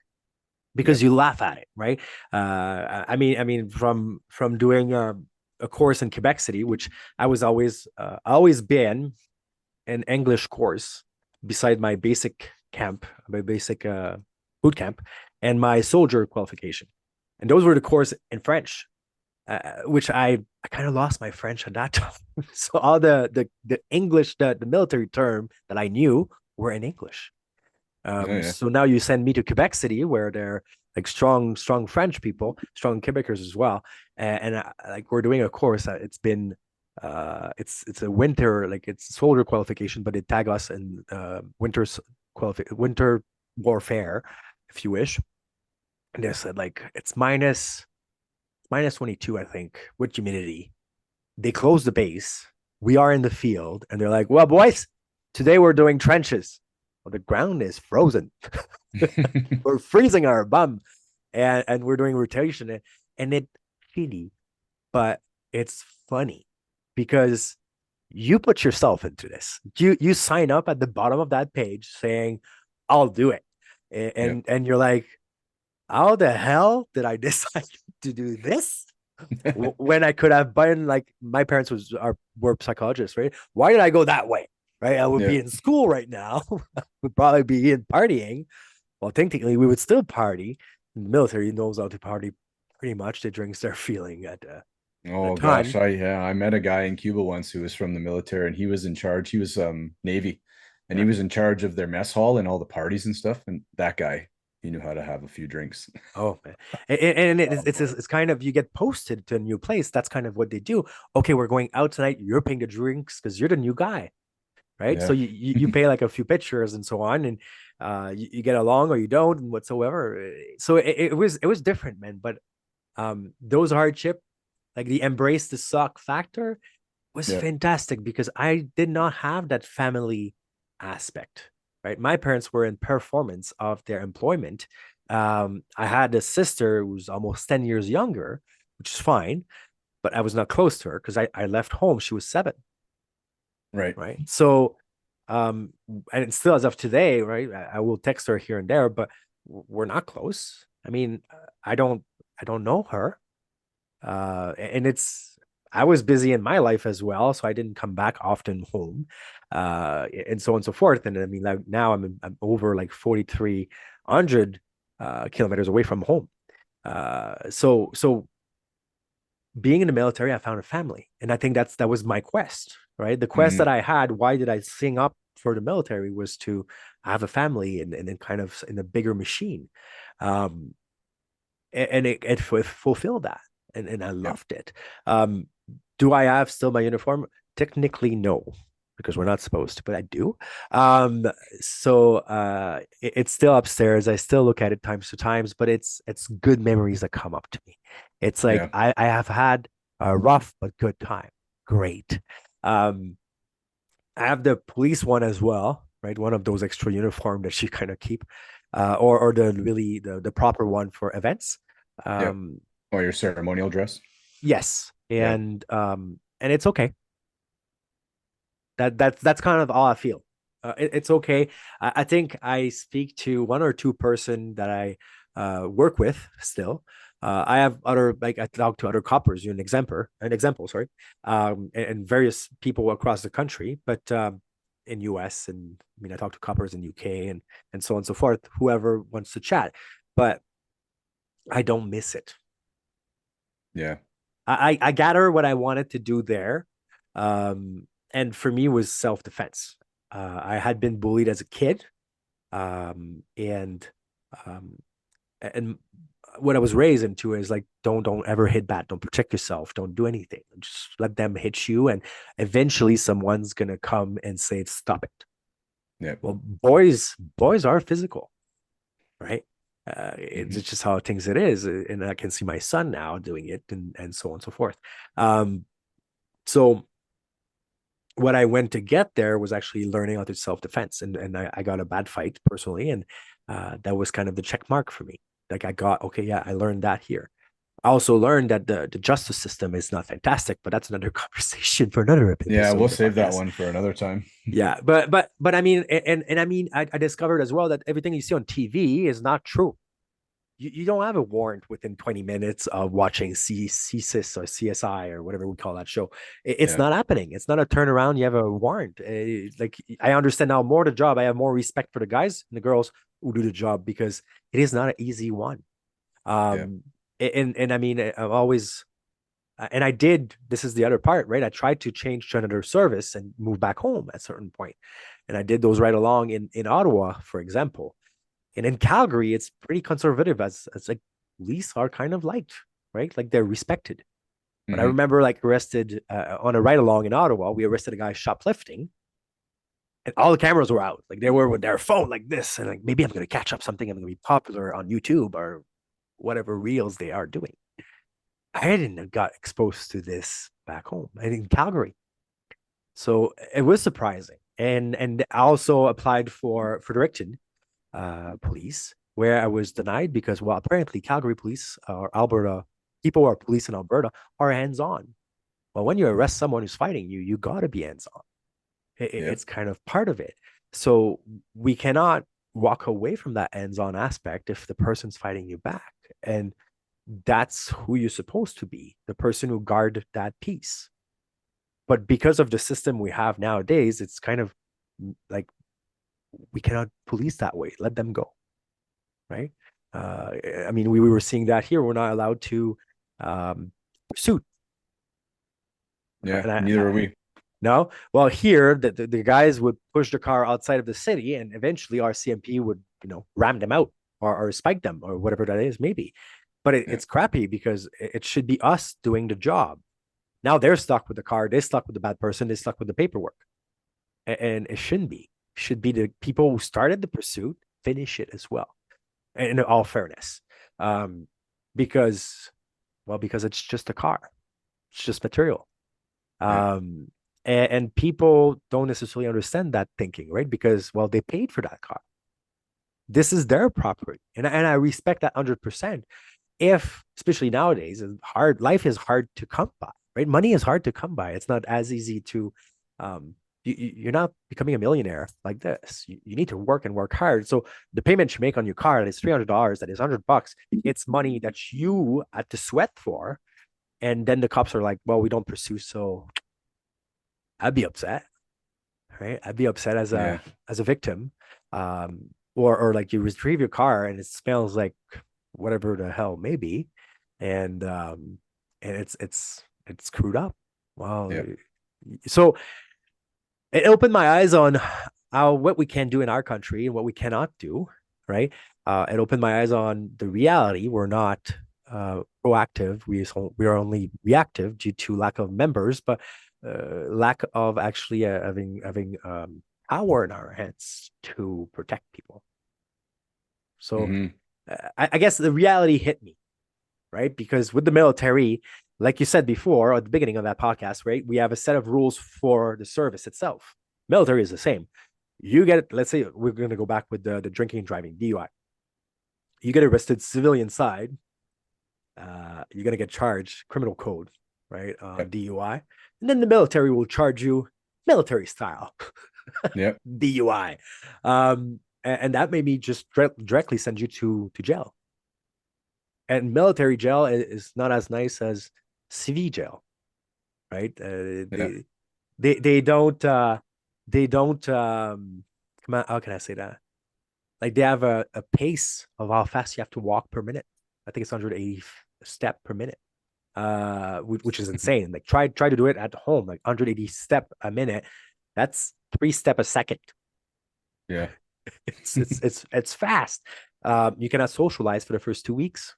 because Yep. you laugh at it, right? I mean, from doing a course in Quebec City, which I always been an English course beside my basic camp, my basic boot camp, and my soldier qualification, and those were the course in French, which I kind of lost my French at that time. So all the English, the military term that I knew were in English. Oh, yeah. So now you send me to Quebec City, where they're like strong French people, strong Quebecers as well, and like we're doing a course. It's been it's a winter, like it's soldier qualification, but it tag us in winter warfare, if you wish. And they said like it's minus 22, I think, with humidity. They close the base. We are in the field, and they're like, "Well, boys, today we're doing trenches." Well, the ground is frozen. We're freezing our bum, and we're doing rotation, and it really, but it's funny because you put yourself into this. You sign up at the bottom of that page saying, "I'll do it," Yeah. and you're like, "How the hell did I decide to do this?" When I could have been like my parents were psychologists, right? Why did I go that way? Right? I would Yeah. be in school right now. Would probably be in partying. Well, technically, we would still party. The military knows how to party pretty much. The drinks they're feeling at a Oh gosh, ton. I met a guy in Cuba once who was from the military, and he was in charge. He was Navy, and he Yeah. was in charge of their mess hall and all the parties and stuff. And that guy, he knew how to have a few drinks. Oh man, and Oh boy. it's kind of you get posted to a new place. That's kind of what they do. Okay, we're going out tonight. You're paying the drinks because you're the new guy, right? So Yeah. you pay like a few pictures and so on, and you get along or you don't, and whatsoever. So it was different, man. But those hardship, like the embrace the suck factor, was Yeah. fantastic because I did not have that family aspect, right? My parents were in performance of their employment. I had a sister who was almost 10 years younger, which is fine, but I was not close to her because I left home. She was 7, Right. right? So, and still as of today, right? I will text her here and there, but we're not close. I mean, I don't know her. And I was busy in my life as well, so I didn't come back often home, and so on and so forth. And I mean, like now I'm over like 4,300 kilometers away from home. So being in the military, I found a family, and I think that was my quest, right? The quest that Hmm. I had. Why did I sing up for the military? Was to have a family and then kind of in a bigger machine. Um, and it fulfilled that, and I Yeah. loved it. Um, do I have still my uniform? Technically, no, because we're not supposed to, but I do. So it's still upstairs. I still look at it times to times, but it's good memories that come up to me. It's like Yeah. I have had a rough but good time. Great. Um, I have the police one as well, right? One of those extra uniform that you kind of keep, or the really the proper one for events. Yeah. Um, Oh, your ceremonial dress. yes, Yeah. and it's okay. That's kind of all I feel. It's okay. I think I speak to one or two person that I work with still. I have other, like, I talk to other coppers, an example, sorry, and various people across the country, but in US, and I mean, I talk to coppers in UK and so on and so forth, whoever wants to chat, but I don't miss it. Yeah. I gather what I wanted to do there, and for me was self defense. I had been bullied as a kid, and um, and what I was raised into is like, don't ever hit back, don't protect yourself, don't do anything, just let them hit you, and eventually someone's gonna come and say stop it. Yeah. Well, boys are physical, right? It's Hmm. just how things it is, and I can see my son now doing it, and so on and so forth. Um, so what I went to get there was actually learning how to self defense, and I got a bad fight personally, and that was kind of the check mark for me. Like I got, okay, yeah, I learned that here. I also learned that the justice system is not fantastic, but that's another conversation for another Yeah, episode we'll of the save that podcast. one for another time. Yeah, but I mean, and I mean, I discovered as well that everything you see on TV is not true. You don't have a warrant within 20 minutes of watching CSIS or CSI or whatever we call that show. It's Yeah. not happening. It's not a turnaround. You have a warrant. Like I understand now more the job. I have more respect for the guys and the girls who do the job because it is not an easy one. Yeah. Um, and I mean, I've always, and I did. This is the other part, right? I tried to change to another service and move back home at a certain point, and I did those right along in Ottawa, for example. And in Calgary, it's pretty conservative as like police are kind of liked, right? Like they're respected. But I Hmm. remember like arrested on a ride along in Ottawa, we arrested a guy shoplifting and all the cameras were out. Like they were with their phone like this. And like, maybe I'm going to catch up something. I'm going to be popular on YouTube or whatever reels they are doing. I hadn't got exposed to this back home and in Calgary. So it was surprising. And I also applied for Fredericton police, where I was denied because, well, apparently Calgary police or Alberta people who are police in Alberta are hands on. Well, when you arrest someone who's fighting you, you got to be hands on. Yeah. It's kind of part of it. So we cannot walk away from that hands on aspect if the person's fighting you back. And that's who you're supposed to be, the person who guard that peace. But because of the system we have nowadays, it's kind of like we cannot police that way. Let them go. Right? I mean, we were seeing that here. We're not allowed to pursue. Yeah. And Neither are we. no, well, here the guys would push the car outside of the city, and eventually our CMP would ram them out or spike them or whatever that is, maybe. But Yeah. it's crappy because it should be us doing the job. Now they're stuck with the car. They're stuck with the bad person. They're stuck with the paperwork, and it shouldn't be. It should be the people who started the pursuit finish it as well. In all fairness, um, because because it's just a car, it's just material, Yeah. um, and people don't necessarily understand that thinking, right? Because well, they paid for that car. This is their property, and I respect that 100%. If especially nowadays, it's hard. Life is hard to come by, right? Money is hard to come by. It's not as easy to um, you're not becoming a millionaire like this. You need to work and work hard. So the payment you make on your car that is $300, that is $100, it's money that you had to sweat for. And then the cops are like, well, we don't pursue. So I'd be upset, right? I'd be upset Yeah. as a victim. Or like you retrieve your car and it smells like whatever the hell maybe. And it's screwed up. Well, Yeah. so it opened my eyes on how what we can do in our country and what we cannot do. Right. It opened my eyes on the reality. We're not proactive. We are only reactive due to lack of members, but lack of actually having power in our hands to protect people. So Hmm. I guess the reality hit me, right? Because with the military, like you said before at the beginning of that podcast, right? We have a set of rules for the service itself. Military is the same. You get, let's say we're going to go back with the drinking and driving, DUI. You get arrested civilian side, you're going to get charged criminal code, right? Yep. DUI. And then the military will charge you military style Yep. DUI. And that made me just directly send you to jail. and military jail is not as nice as civil jail, right? Yeah. They don't come on, how can I say that? Like they have a pace of how fast you have to walk per minute. I think it's 180 step per minute, which is insane. Like try to do it at home, like 180 step a minute. That's 3 step a second. Yeah. It's fast. You cannot socialize for the first 2 weeks,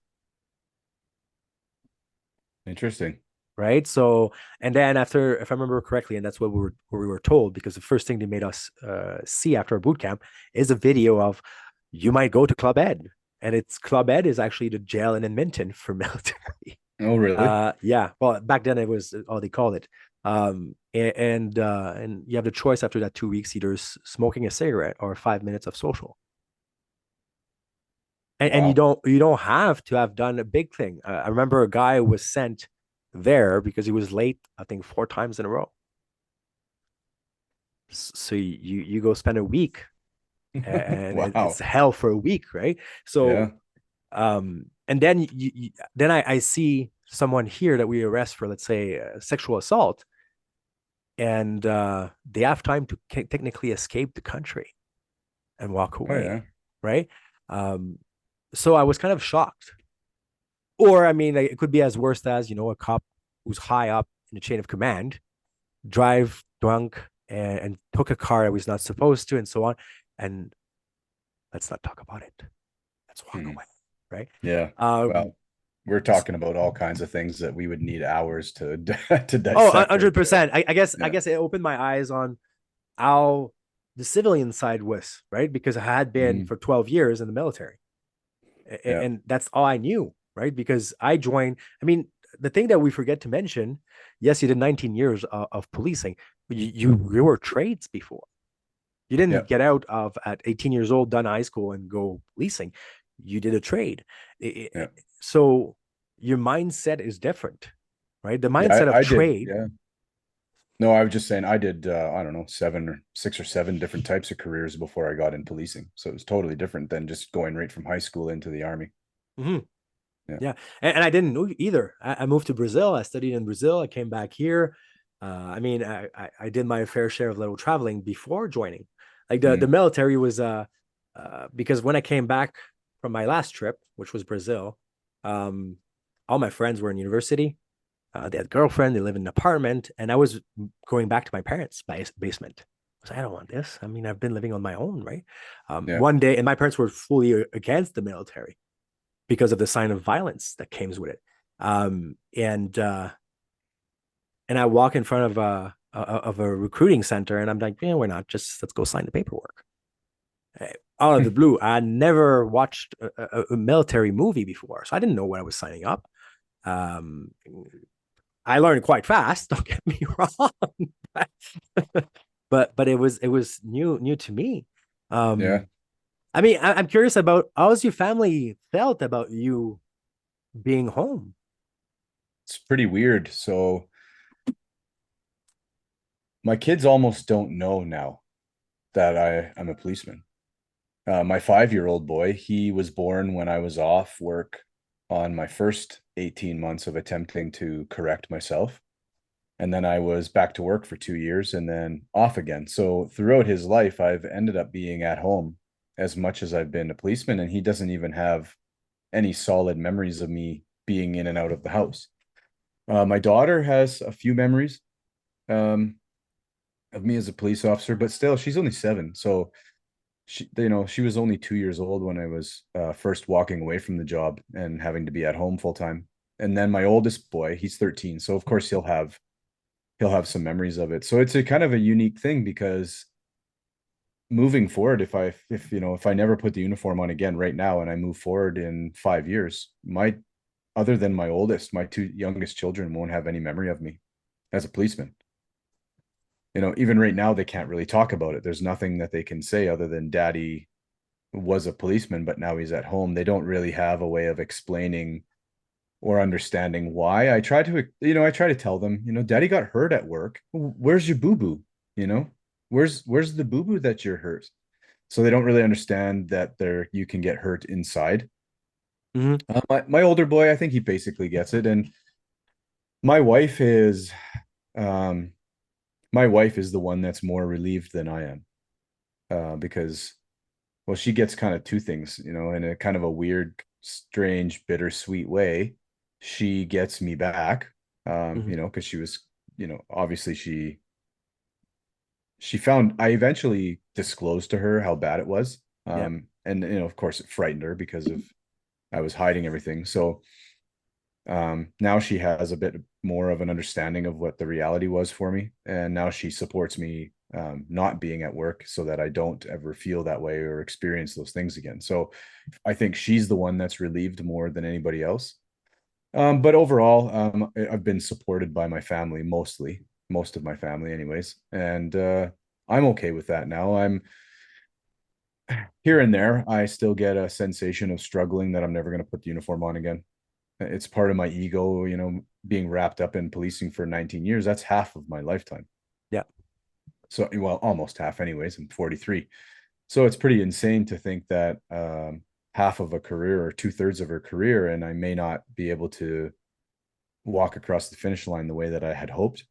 Interesting. right? So, and then after, if I remember correctly, and that's what we were told, because the first thing they made us see after our boot camp is a video of you might go to Club Ed, and it's Club Ed is actually the jail in Edmonton for military. Oh, really? Yeah. Well, back then it was all they called it. And you have the choice after that 2 weeks, either smoking a cigarette or 5 minutes of social. And Wow. you don't have to have done a big thing. I remember a guy was sent there because he was late, I think 4 times in a row. So you go spend a week, and it's Wow. hell for a week, right? So Yeah. and then then I see someone here that we arrest for, let's say, sexual assault, and they have time to technically escape the country and walk Oh, away, yeah. right? Um, so I was kind of shocked. Or I mean, like, it could be as worse as, a cop who's high up in the chain of command, drive drunk and took a car that was not supposed to, and so on. And let's not talk about it. Let's walk Hmm. away, right? Yeah. Um, Well, we're talking about all kinds of things that we would need hours to to oh, dissect right there. 100%. I Yeah. guess it opened my eyes on how the civilian side was, right? Because I had been Mhm. for 12 years in the military, Yeah. and that's all I knew, right? Because I joined. I mean, the thing that we forget to mention, yes, you did 19 years of policing, but you were trades before. You Yeah. didn't get out of at 18 years old, done high school, and go policing. You did a trade. Yeah. So your mindset is different, right? The Yeah. mindset of I did. trade. Yeah. No, I was just saying I did, I don't know, 6 or 7 different types of careers before I got in policing. So it was totally different than just going right from high school into the army. Mhm. Yeah. Yeah, and I didn't know either. I moved to Brazil. I studied in Brazil. I came back here. I mean, I did my fair share of little traveling before joining. Like the Mm, military was because when I came back from my last trip, which was Brazil, um, all my friends were in university. They had a girlfriend. They live in an apartment, and I was going back to my parents' basement. I was like, I don't want this. I mean, I've been living on my own, right? yeah. One day, and my parents were fully against the military because of the sign of violence that comes with it. And I walk in front of a recruiting center, and I'm like, yeah, we're not. Just let's go sign the paperwork. Out of the blue, I never watched a military movie before, so I didn't know what I was signing up. Um, I learned quite fast. Don't get me wrong, but it was new to me. Yeah. Um, I mean, I'm curious about how's your family felt about you being home. It's pretty weird. So my kids almost don't know now that I'm a policeman. My 5-year-old boy, he was born when I was off work on my first 18 months of attempting to correct myself. And then I was back to work for 2 years and then off again. So throughout his life, I've ended up being at home as much as I've been a policeman, and he doesn't even have any solid memories of me being in and out of the house. My daughter has a few memories um, of me as a police officer, but still, she's only 7. So she was only 2 years old when I was first walking away from the job and having to be at home full time. And then my oldest boy, he's 13. So of course he'll have some memories of it. So it's a kind of a unique thing because moving forward, if I never put the uniform on again right now and I move forward in 5 years, my other than my oldest, my 2 youngest children won't have any memory of me as a policeman. Even right now they can't really talk about it. There's nothing that they can say other than daddy was a policeman, but now he's at home. They don't really have a way of explaining or understanding why. I try to tell them, daddy got hurt at work. Where's your boo-boo? You know, where's the boo-boo that you're hurt? So they don't really understand that you can get hurt inside. Hmm. My older boy, I think he basically gets it, and my wife is, um, my wife is the one that's more relieved than I am, because well, she gets kind of two things, in a kind of a weird, strange, bittersweet way. She gets me back, Hmm. because she was, obviously she found I eventually disclosed to her how bad it was. Yeah. And of course it frightened her because of I was hiding everything. So now she has a bit more of an understanding of what the reality was for me. And now she supports me not being at work so that I don't ever feel that way or experience those things again. So I think she's the one that's relieved more than anybody else. But overall, I've been supported by my family mostly, most of my family, anyways. And I'm okay with that now. I'm here and there, I still get a sensation of struggling that I'm never going to put the uniform on again. It's part of my ego, being wrapped up in policing for 19 years. That's half of my lifetime. Yeah. So, well, almost half, anyways. I'm 43. So it's pretty insane to think that half of a career or two-thirds of a career, and I may not be able to walk across the finish line the way that I had hoped.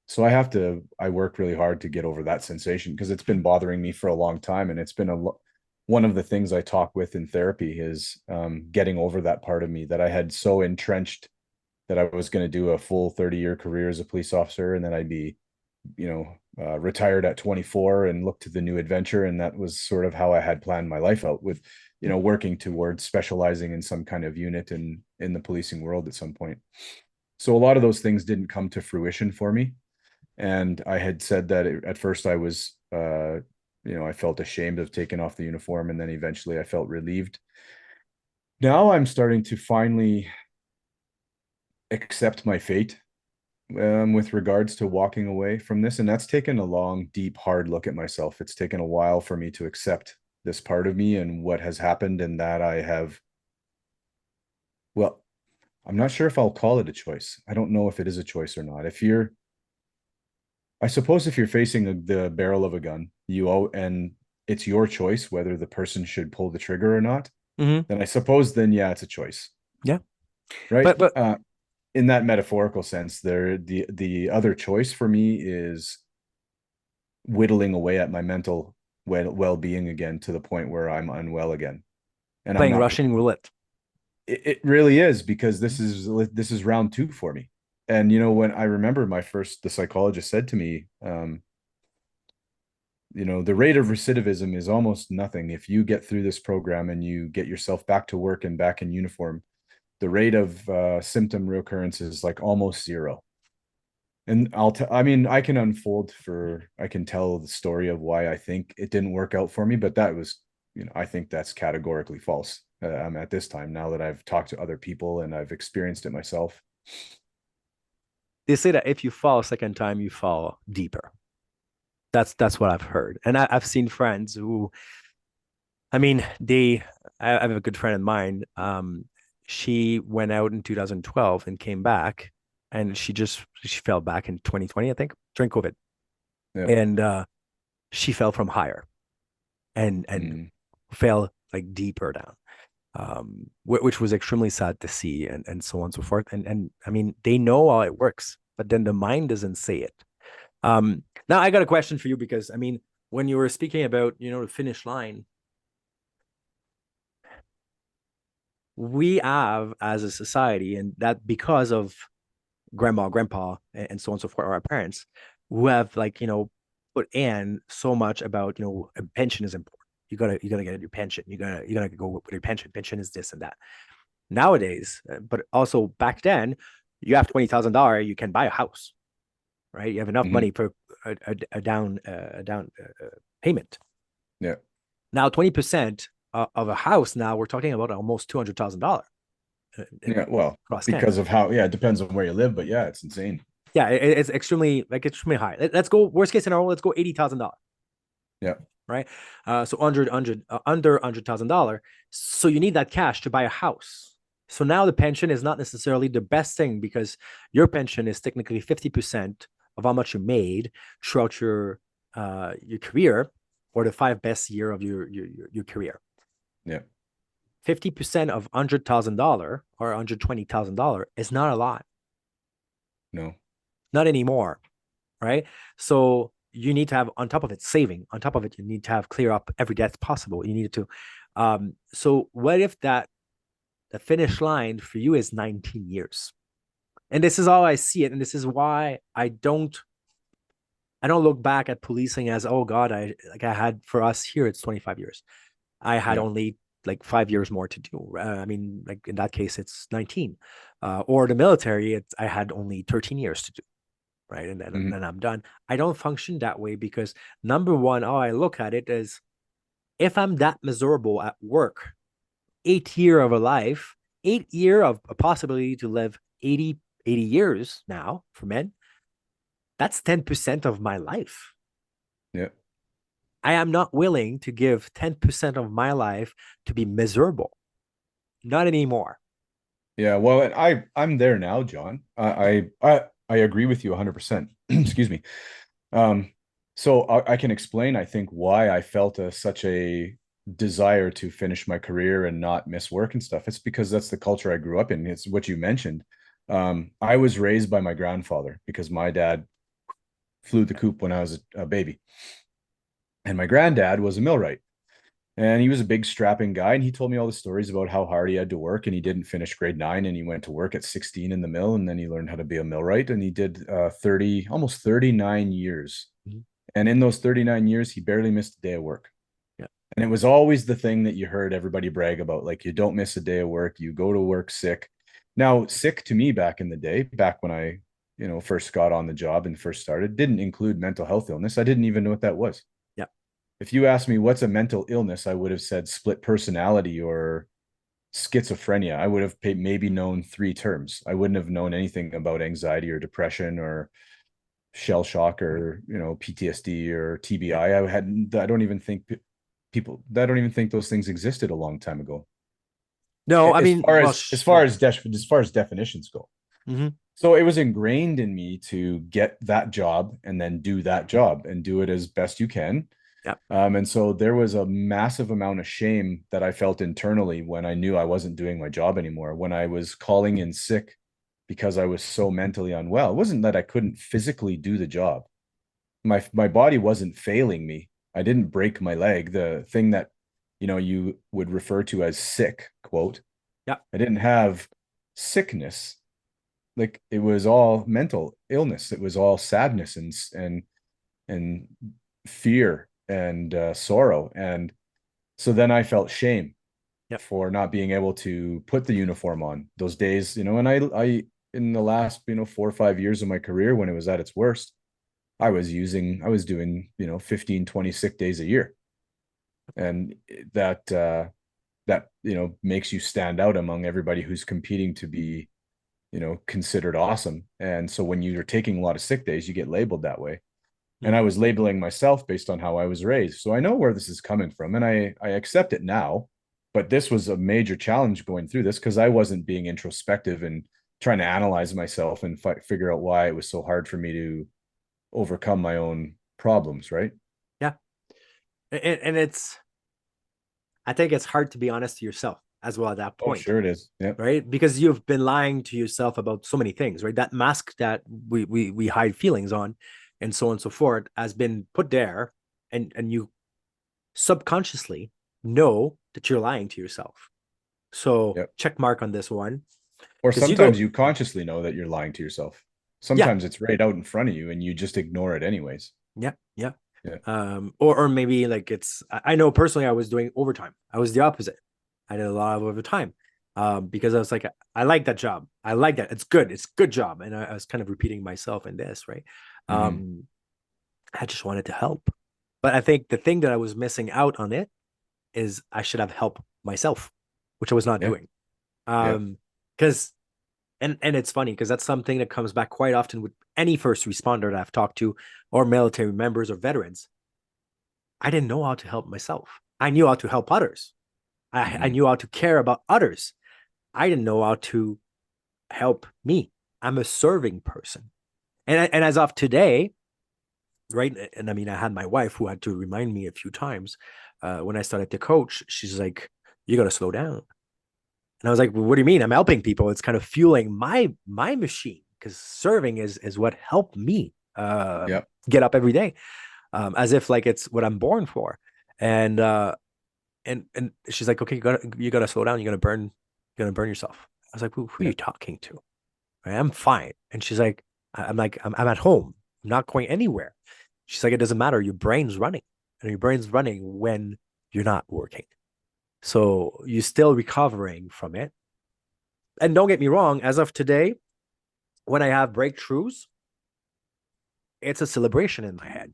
So I work really hard to get over that sensation because it's been bothering me for a long time. And it's been one of the things I talk with in therapy is getting over that part of me that I had so entrenched that I was going to do a full 30-year career as a police officer. And then I'd be, retired at 24 and look to the new adventure. And that was sort of how I had planned my life out with, working towards specializing in some kind of unit in the policing world at some point. So a lot of those things didn't come to fruition for me. And I had said that at first I was, I felt ashamed of taking off the uniform, and then eventually I felt relieved. Now I'm starting to finally accept my fate, with regards to walking away from this. And that's taken a long, deep, hard look at myself. It's taken a while for me to accept this part of me and what has happened, and that I have, well, I'm not sure if I'll call it a choice. I don't know if it is a choice or not. I suppose if you're facing the barrel of a gun, and it's your choice whether the person should pull the trigger or not, Hmm. then I suppose then yeah, it's a choice, Yeah. right? But In that metaphorical sense, the other choice for me is whittling away at my mental well-being again to the point where I'm unwell again, and I'm playing not. Russian roulette. It really is, because this is round two for me. And when I remember the psychologist said to me, the rate of recidivism is almost nothing. If you get through this program and you get yourself back to work and back in uniform, the rate of symptom reoccurrence is like almost zero. And I mean, I can tell the story of why I think it didn't work out for me, but that was, I think that's categorically false. I'm at this time now that I've talked to other people and I've experienced it myself. They say that if you fall a second time, you fall deeper. That's what I've heard, and I've seen friends who, I mean, I have a good friend of mine. She went out in 2012 and came back, and she fell back in 2020, I think, during COVID, Yeah. and she fell from higher and Mm. fell like deeper down, which was extremely sad to see, and so on and so forth. And I mean, they know how it works, but then the mind doesn't say it. Now I got a question for you because I mean, when you were speaking about the finish line, we have as a society, and that because of grandma, grandpa, and so on and so forth, or our parents, who have like put in so much about a pension is important. You gotta get your pension. You gotta go with your pension. Pension is this and that. Nowadays, but also back then, you have $20,000, you can buy a house, right? You have enough Hmm. money for a down payment. Yeah. Now, 20% of a house. Now we're talking about almost $200,000 Yeah. Well, across Canada. because of how, yeah, it depends on where you live, but yeah, it's insane. Yeah, it's extremely high. Let's go worst case scenario. Let's go $80,000, Yeah. right? So under $100,000. So you need that cash to buy a house. So now the pension is not necessarily the best thing because your pension is technically 50% of how much you made throughout your career or the 5 best year of your career. Yeah. 50% of $100,000 or $120,000 is not a lot, No. not anymore, right? So you need to have on top of it saving. On top of it, you need to have clear up every debt possible. You need to. So what if that the finish line for you is 19 years? And this is how I see it, and this is why I don't look back at policing as, oh God, I had for us here it's 25 years. I had Yeah. only like 5 years more to do. I mean, like in that case, it's 19. Or the military, I had only 13 years to do, right? And Mhm. then I'm done. I don't function that way because number one, how I look at it is if I'm that miserable at work, 8 year of a life, 8 year of a possibility to live 80 years now for men, that's 10% of my life. Yeah. I am not willing to give 10% of my life to be miserable. Not anymore. Yeah. Well, and I'm there now, John. I agree with you 100%. Excuse me. Um, so I can explain, I think, why I felt such a desire to finish my career and not miss work and stuff. It's because that's the culture I grew up in. It's what you mentioned. I was raised by my grandfather because my dad flew the coop when I was a baby, and my granddad was a millwright. And he was a big strapping guy. And he told me all the stories about how hard he had to work. And he didn't finish grade 9. And he went to work at 16 in the mill. And then he learned how to be a millwright. And he did 30, almost 39 years. Mhm. And in those 39 years, he barely missed a day of work. Yeah. And it was always the thing that you heard everybody brag about. Like, you don't miss a day of work. You go to work sick. Now, sick to me back in the day, back when I, first got on the job and first started, didn't include mental health illness. I didn't even know what that was. Yeah. If you asked me what's a mental illness, I would have said split personality or schizophrenia. I would have maybe known three terms. I wouldn't have known anything about anxiety or depression or shell shock or PTSD or Yeah. TBI. I don't even think people. I don't even think those things existed a long time ago. No, I As mean, far well, yeah. as far as definitions go. Hmm. So it was ingrained in me to get that job and then do that job and do it as best you can. Yeah. And so there was a massive amount of shame that I felt internally when I knew I wasn't doing my job anymore. When I was calling in sick because I was so mentally unwell. It wasn't that I couldn't physically do the job. My body wasn't failing me. I didn't break my leg. The thing that you would refer to as sick, quote. Yeah. I didn't have sickness. Like, it was all mental illness. It was all sadness and fear and sorrow. And so then I felt shame Yeah. for not being able to put the uniform on those days, and I in the last, 4 or 5 years of my career when it was at its worst, I was doing, 15, 20 sick days a year. And that makes you stand out among everybody who's competing to be, considered awesome. And so when you're taking a lot of sick days, you get labeled that way. And I Hmm. was labeling myself based on how I was raised. So I know where this is coming from, and I accept it now. But this was a major challenge going through this because I wasn't being introspective and trying to analyze myself and figure out why it was so hard for me to overcome my own problems, right? Yeah. And I think it's hard to be honest to yourself as well at that Oh, point, sure it is. Yeah. right? Because you've been lying to yourself about so many things, right? That mask that we hide feelings on, and so on and so forth, has been put there, and you subconsciously know that you're lying to yourself. So Yep. check mark on this one Or because you go, sometimes you consciously know that you're lying to yourself. yeah, Sometimes it's right out in front of you and you just ignore it anyways. yeah, yeah. Yeah. Or maybe like I know personally I was doing overtime. I was the opposite. I did a lot of overtime because I was like, I like that job. I like that. It's good. It's a good job. And I was kind of repeating myself in this, right? Mm-hmm. Um, I just wanted to help. But I think the thing that I was missing out on it is I should have helped myself, which I was not Yeah. doing. Yeah. Because and it's funny because that's something that comes back quite often with any first responder that I've talked to, or military members or veterans. I didn't know how to help myself. I knew how to help others. I Mm-hmm. knew how to care about others. I didn't know how to help me. I'm a serving person. And as of today, right? And I mean, I had my wife who had to remind me a few times when I started to coach. She's like, You got to slow down. And I was like, well, what do you mean? I'm helping people. It's kind of fueling my machine because serving is what helped me Yep. get up every day, as if like it's what I'm born for. And and she's like, okay, you gotta slow down. You're gonna burn yourself. I was like, who are you Yep. talking to? Right? I'm fine. And she's like, I'm like, I'm at home. I'm not going anywhere. She's like, it doesn't matter. Your brain's running, and your brain's running when you're not working. So you're still recovering from it. And don't get me wrong, as of today, when I have breakthroughs, it's a celebration in my head.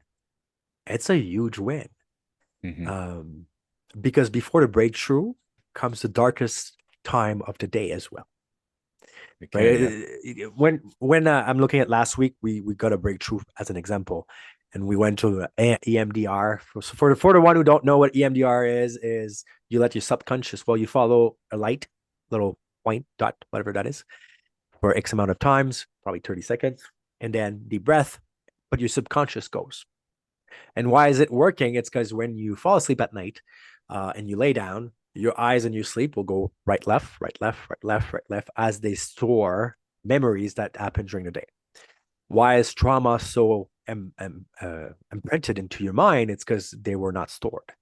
It's a huge win. Hmm. Um, because before the breakthrough comes the darkest time of the day as well. It can, yeah. Right? When I'm looking at last week, we got a breakthrough as an example, and we went to EMDR. So for the one who don't know what EMDR is you let your subconscious, well, you follow a light, little point dot whatever that is, for X amount of times, probably 30 seconds, and then deep breath, but your subconscious goes. And why is it working? It's because when you fall asleep at night and you lay down, your eyes in your sleep will go right, left, right, left, right, left, right, left as they store memories that happen during the day. Why is trauma so imprinted into your mind? It's because they were not stored.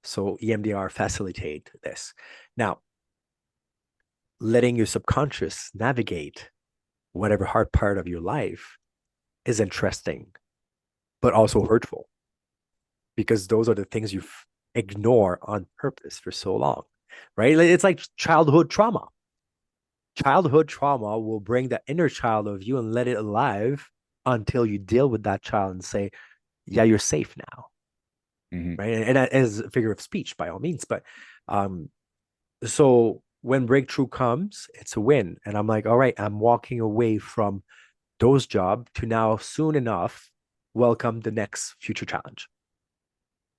So EMDR facilitate this. Now, letting your subconscious navigate whatever hard part of your life is interesting, but also hurtful because those are the things you ignore on purpose for so long, right? It's like childhood trauma. Childhood trauma will bring that inner child of you and let it alive until you deal with that child and say, yeah, you're safe now, Hmm. right? And that is a figure of speech by all means. But um, so when breakthrough comes, it's a win. And I'm like, all right, I'm walking away from those jobs to now soon enough welcome the next future challenge.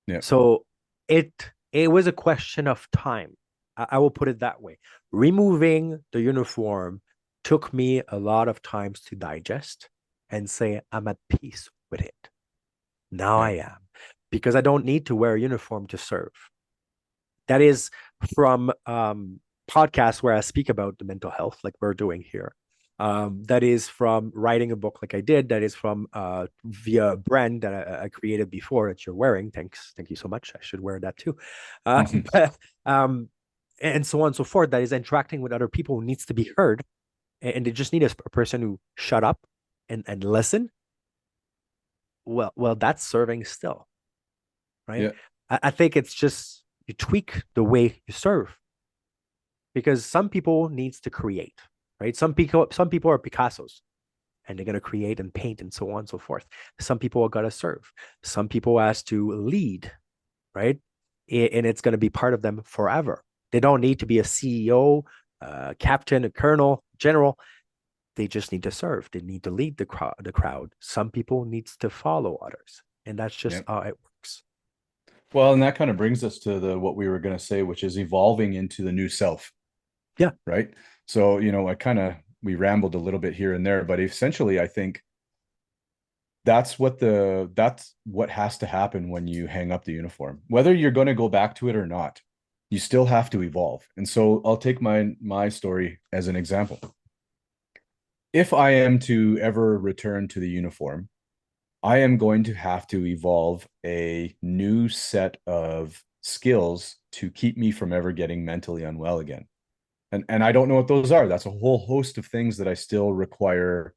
Yep. So it was a question of time. I will put it that way. Removing the uniform took me a lot of times to digest and say I'm at peace with it. Now I Yep. am because I don't need to wear a uniform to serve. That is from podcasts where I speak about the mental health, like we're doing here. That is from writing a book like I did. That is from via a brand that I created before that you're wearing. Thank you so much. I should wear that too. Hmm. But, and so on and so forth. That is interacting with other people who needs to be heard, and they just need a person who shut up and listen. Well, that's serving still, right? Yeah. I think it's just you tweak the way you serve because some people needs to create, right? Some people are Picassos and they're gonna create and paint and so on and so forth. Some people are gonna serve. Some people has to lead, right? And it's gonna be part of them forever. They don't need to be a CEO, captain, a colonel, general. They just need to serve. They need to lead the crowd. Some people needs to follow others, and that's just Yep. how it works. Well, and that kind of brings us to the what we were going to say, which is evolving into the new self, Yeah, right? So, I kind of we rambled a little bit here and there, but essentially I think that's what has to happen when you hang up the uniform. Whether you're going to go back to it or not, you still have to evolve. And so I'll take my story as an example. If I am to ever return to the uniform, I am going to have to evolve a new set of skills to keep me from ever getting mentally unwell again. And I don't know what those are. That's a whole host of things that I still require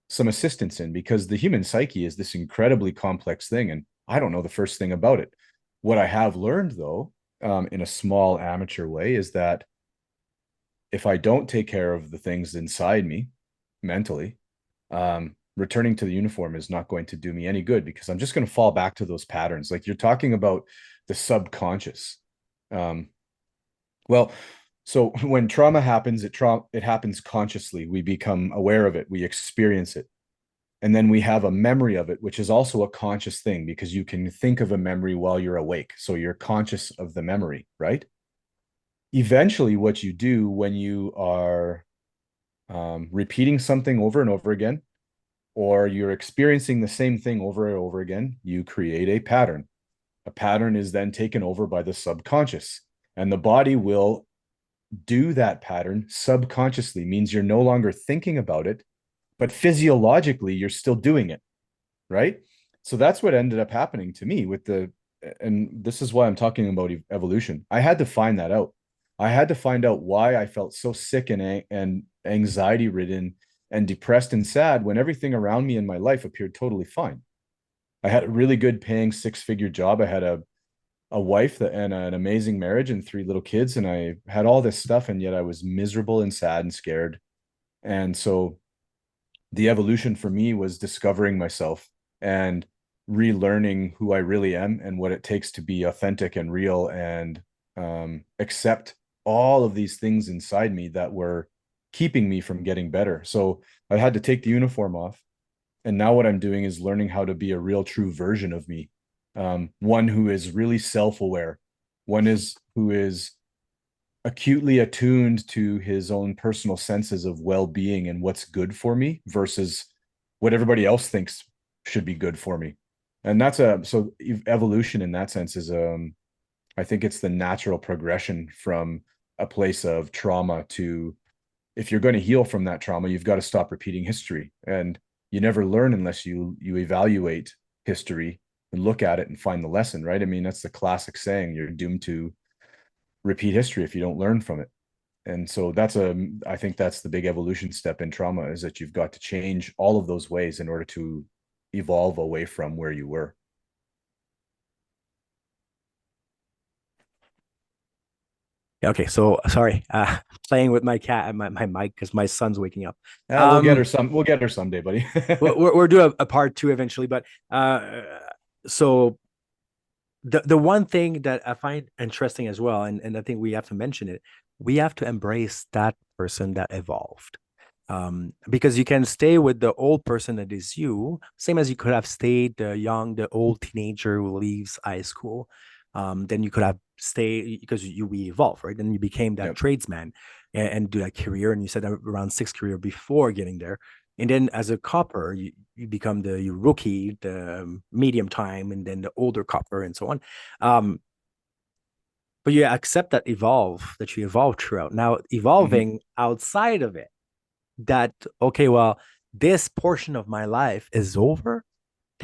some assistance in because the human psyche is this incredibly complex thing. And I don't know the first thing about it. What I have learned, though, in a small amateur way, is that if I don't take care of the things inside me mentally, returning to the uniform is not going to do me any good because I'm just going to fall back to those patterns. Like you're talking about the subconscious. Um, well, so when trauma happens, it happens consciously. We become aware of it, we experience it. And then we have a memory of it, which is also a conscious thing because you can think of a memory while you're awake. So you're conscious of the memory, right? Eventually, what you do when you are repeating something over and over again, or you're experiencing the same thing over and over again, you create a pattern. A pattern is then taken over by the subconscious. And the body will do that pattern subconsciously, means you're no longer thinking about it, but physiologically, you're still doing it. Right. So that's what ended up happening to me with and this is why I'm talking about evolution. I had to find that out. I had to find out why I felt so sick and anxiety ridden and depressed and sad when everything around me in my life appeared totally fine. I had a really good paying six-figure job. I had a wife and an amazing marriage and three little kids, and I had all this stuff, and yet I was miserable and sad and scared. And so the evolution for me was discovering myself and relearning who I really am and what it takes to be authentic and real and accept all of these things inside me that were keeping me from getting better. So I had to take the uniform off. And now what I'm doing is learning how to be a real, true version of me. One who is really self-aware, who is acutely attuned to his own personal senses of well-being and what's good for me versus what everybody else thinks should be good for me. And that's so evolution in that sense is I think it's the natural progression from a place of trauma to, if you're going to heal from that trauma, you've got to stop repeating history. And you never learn unless you evaluate history and look at it and find the lesson, right? I mean, that's the classic saying, you're doomed to repeat history if you don't learn from it. And so I think that's the big evolution step in trauma, is that you've got to change all of those ways in order to evolve away from where you were. Okay, so sorry, playing with my cat and my mic because my son's waking up. We'll Um, some we'll get her someday, buddy. we're doing a part two eventually, but so the one thing that I find interesting as well, and I think we have to mention it, we have to embrace that person that evolved. Because you can stay with the old person that is you, same as you could have stayed the old teenager who leaves high school. Then you could have stayed because we evolve, right? Then you became that Yep. tradesman and do that career. And you said around six career before getting there. And then as a copper, you become the rookie, the medium time, and then the older copper, and so on. Um, but you accept that you evolve throughout. Now, Mm-hmm. evolving outside of it, that okay, well, this portion of my life is over,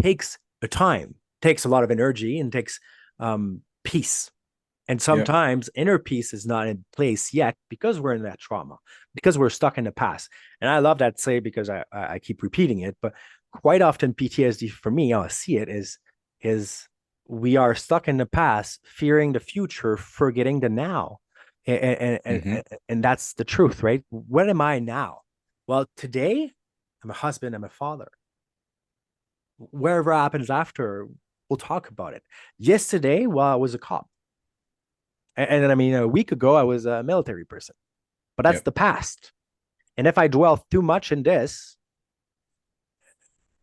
takes a time, takes a lot of energy, and takes peace. And Yep. sometimes inner peace is not in place yet because we're in that trauma, because we're stuck in the past. And I love that say because I keep repeating it, but quite often PTSD for me, I see it is we are stuck in the past, fearing the future, forgetting the now. Mm-hmm. And that's the truth, right? What am I now? Well, today I'm a husband, I'm a father. Wherever happens after, we'll talk about it. Yesterday, well, I was a cop. And I mean, a week ago, I was a military person, but that's Yep. the past. And if I dwell too much in this,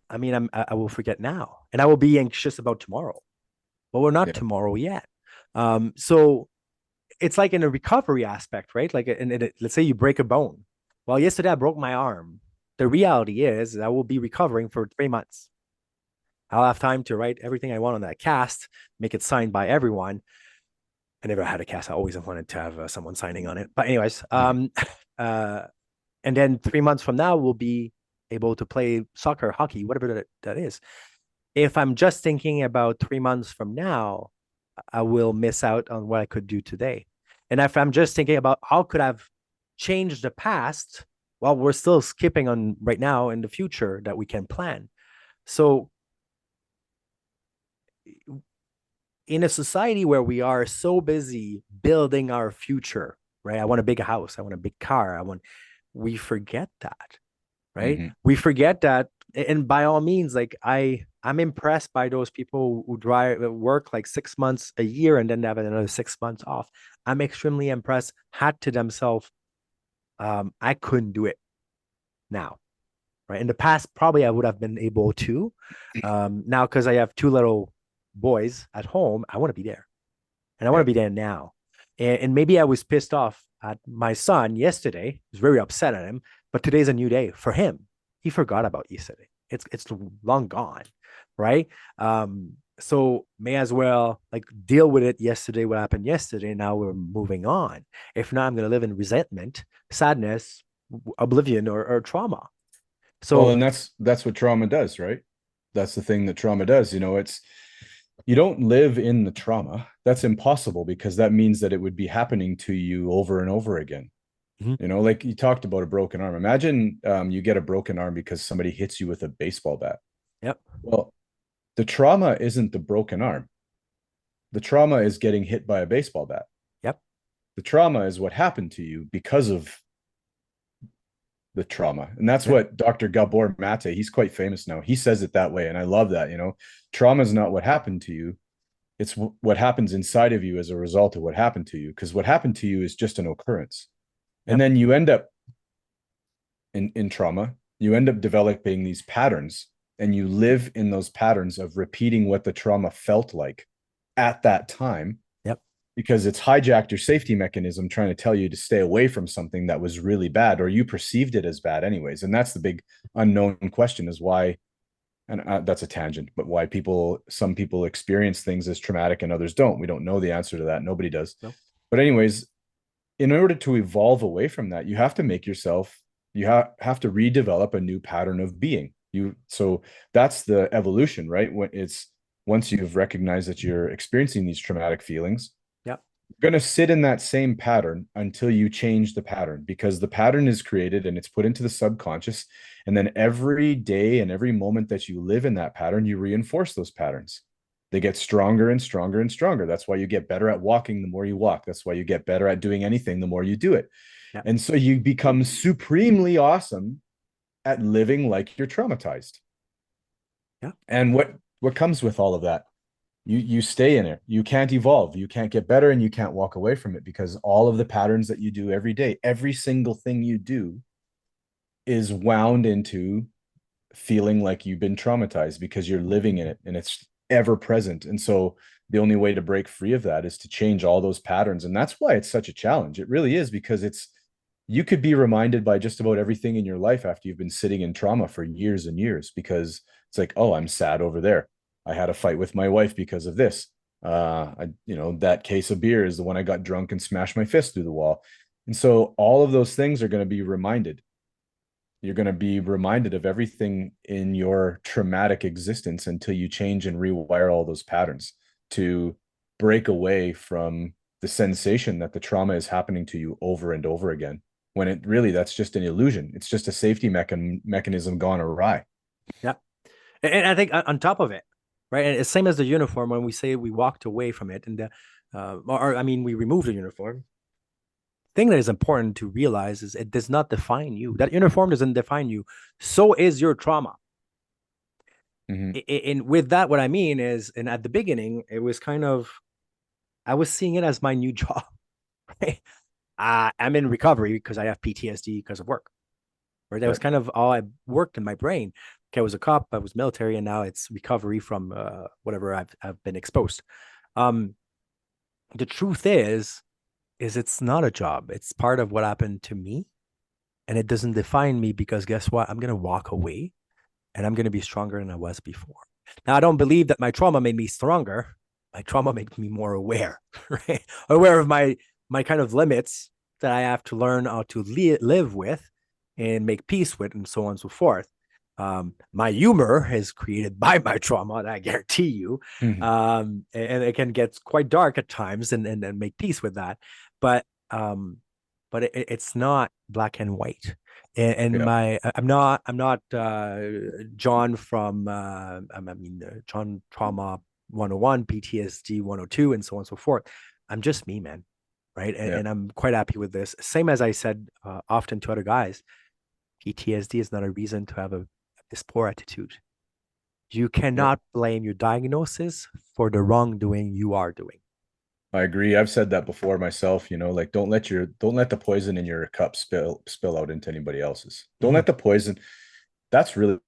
I mean, I will forget now and I will be anxious about tomorrow, but we're not Yep. tomorrow yet. So it's like in a recovery aspect, right? Like, let's say you break a bone. Well, yesterday I broke my arm. The reality is I will be recovering for 3 months. I'll have time to write everything I want on that cast, make it signed by everyone. I never had a cast. I always wanted to have someone signing on it. But anyways, Mm-hmm. uh, and then 3 months from now, we'll be able to play soccer, hockey, whatever that is. If I'm just thinking about 3 months from now, I will miss out on what I could do today. And if I'm just thinking about how could I've changed the past, well, we're still skipping on right now in the future that we can plan. So in a society where we are so busy building our future, right? I want a big house, I want a big car, we forget that, right? Mm-hmm. We forget that. And by all means, like I'm impressed by those people who drive work like 6 months a year and then have another 6 months off. I'm extremely impressed, hat to themselves. I couldn't do it now, right? In the past, probably I would have been able to. Now, because I have two little boys at home, I want to be there and I want to Yep. be there now. And maybe I was pissed off at my son yesterday. I was very upset at him, but today's a new day for him. He forgot about yesterday. It's long gone, right? So may as well like deal with it yesterday, what happened yesterday. Now we're moving on. If not, I'm going to live in resentment, sadness, oblivion, or trauma. Well, So, and that's what trauma does, right? That's the thing that trauma does. It's you don't live in the trauma. That's impossible because that means that it would be happening to you over and over again. mhm, Like you talked about a broken arm. Imagine you get a broken arm because somebody hits you with a baseball bat. yep, Well, the trauma isn't the broken arm. The trauma is getting hit by a baseball bat. yep, The trauma is what happened to you because of the trauma. And that's yep, what Dr. Gabor Mate, he's quite famous now. He says it that way. And I love that. Trauma is not what happened to you. It's what happens inside of you as a result of what happened to you. Because what happened to you is just an occurrence. And yep, then you end up in trauma, you end up developing these patterns and you live in those patterns of repeating what the trauma felt like at that time yep, because it's hijacked your safety mechanism trying to tell you to stay away from something that was really bad or you perceived it as bad anyways. And that's the big unknown question is why, and that's a tangent, but why some people experience things as traumatic and others don't. We don't know the answer to that. Nobody does. no, But anyways, in order to evolve away from that, you have to make yourself, have to redevelop a new pattern of being. So that's the evolution, right? When it's once you've recognized that you're experiencing these traumatic feelings, yep, you're going to sit in that same pattern until you change the pattern because the pattern is created and it's put into the subconscious. And then every day and every moment that you live in that pattern, you reinforce those patterns. They get stronger and stronger and stronger. That's why you get better at walking the more you walk. That's why you get better at doing anything the more you do it. yep, And so you become supremely awesome at living like you're traumatized. yep, And what comes with all of that? You stay in it. You can't evolve. You can't get better and you can't walk away from it because all of the patterns that you do every day, every single thing you do is wound into feeling like you've been traumatized because you're living in it and it's ever present. And so the only way to break free of that is to change all those patterns. And that's why it's such a challenge. It really is because you could be reminded by just about everything in your life after you've been sitting in trauma for years and years because it's like, oh, I'm sad over there. I had a fight with my wife because of this. That case of beer is the one I got drunk and smashed my fist through the wall. And so all of those things are going to be reminded. You're going to be reminded of everything in your traumatic existence until you change and rewire all those patterns to break away from the sensation that the trauma is happening to you over and over again when it really that's just an illusion. It's just a safety mechanism gone awry. yep. And I think on top of it, right? And it's same as the uniform when we say we walked away from it and or I mean we removed the uniform. Thing that is important to realize is it does not define you. That uniform doesn't define you. So is your trauma. Mm-hmm. And with that, what I mean is, and at the beginning, it was kind of I was seeing it as my new job. Right? I'm in recovery because I have PTSD because of work. Right? That was Right. kind of all I worked in my brain. Okay, I was a cop, I was military, and now it's recovery from whatever I've been exposed. Um, the truth is it's not a job. It's part of what happened to me, and it doesn't define me because guess what? I'm gonna walk away, and I'm gonna be stronger than I was before. Now, I don't believe that my trauma made me stronger. My trauma made me more aware, right? Aware of my kind of limits that I have to learn how to live with and make peace with, and so on and so forth. My humor is created by my trauma, I guarantee you. Mm-hmm. And it can get quite dark at times, and make peace with that. But um, but it's not black and white. And Yeah. I'm not Jon from Jon Trauma 101, PTSD 102, and so on and so forth. I'm just me, man. Right. Yeah. And I'm quite happy with this. Same as I said often to other guys, PTSD is not a reason to have this poor attitude. You Yeah. cannot blame your diagnosis for the wrongdoing you are doing. I agree. I've said that before myself, like don't let the poison in your cup spill out into anybody else's. Don't Mhm. let the poison that's really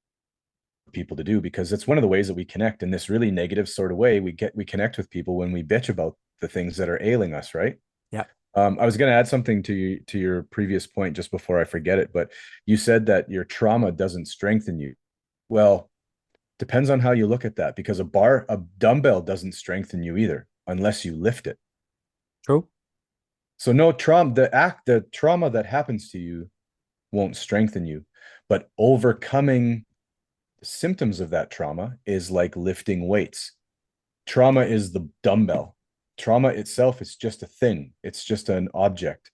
people to do because it's one of the ways that we connect in this really negative sort of way. We connect with people when we bitch about the things that are ailing us, right? Yeah. I was going to add something to your previous point just before I forget it, but you said that your trauma doesn't strengthen you. Well, Depends on how you look at that, because a dumbbell doesn't strengthen you either unless you lift it. True. So no trauma, the trauma that happens to you won't strengthen you, but overcoming symptoms of that trauma is like lifting weights. Trauma is the dumbbell. Trauma itself is just a thing. It's just an object.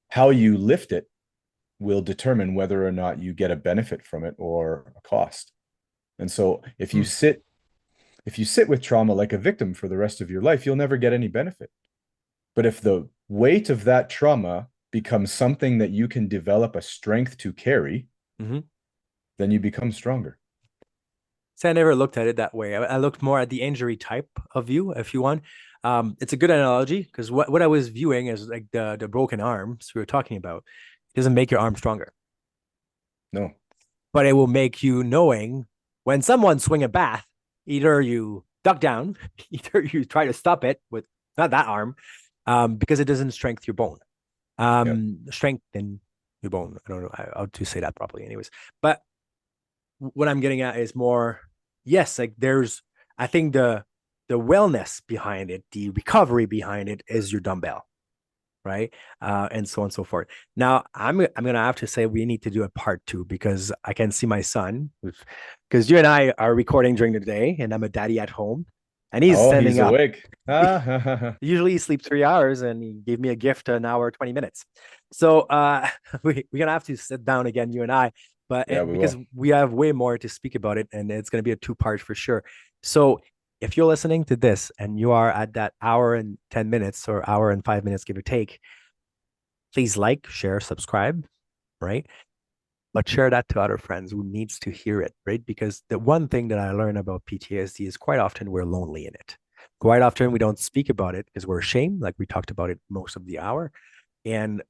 How you lift it will determine whether or not you get a benefit from it or a cost. And so Hmm. if you sit with trauma like a victim for the rest of your life, you'll never get any benefit. But if the weight of that trauma becomes something that you can develop a strength to carry, Mm-hmm. then you become stronger. So I never looked at it that way. I looked more at the injury type of view, if you want. It's a good analogy because what I was viewing is like the broken arms we were talking about. It doesn't make your arm stronger, No. but it will make you knowing when someone swing a bat, either you duck down, either you try to stop it with not that arm, because it doesn't strengthen your bone. Yep. Strengthen your bone. I don't know how to say that properly, anyways. But what I'm getting at is more, yes, like there's, I think the wellness behind it, the recovery behind it is your dumbbell, right? And so on and so forth. Now, I'm gonna have to say we need to do a part two because I can see my son, because you and I are recording during the day, and I'm a daddy at home, and he's Oh, standing he's up. awake. Ah, Usually he sleeps 3 hours, and he gave me a gift an hour 20 minutes. So we're gonna have to sit down again, you and I, but yeah, we because will. we have way more to speak about it, and it's gonna be a two-part for sure. So if you're listening to this and you are at that hour and 10 minutes or hour and 5 minutes, give or take, please like, share, subscribe, right? But share that to other friends who needs to hear it, right? Because the one thing that I learned about PTSD is quite often we're lonely in it. Quite often we don't speak about it because we're ashamed, like we talked about it most of the hour. And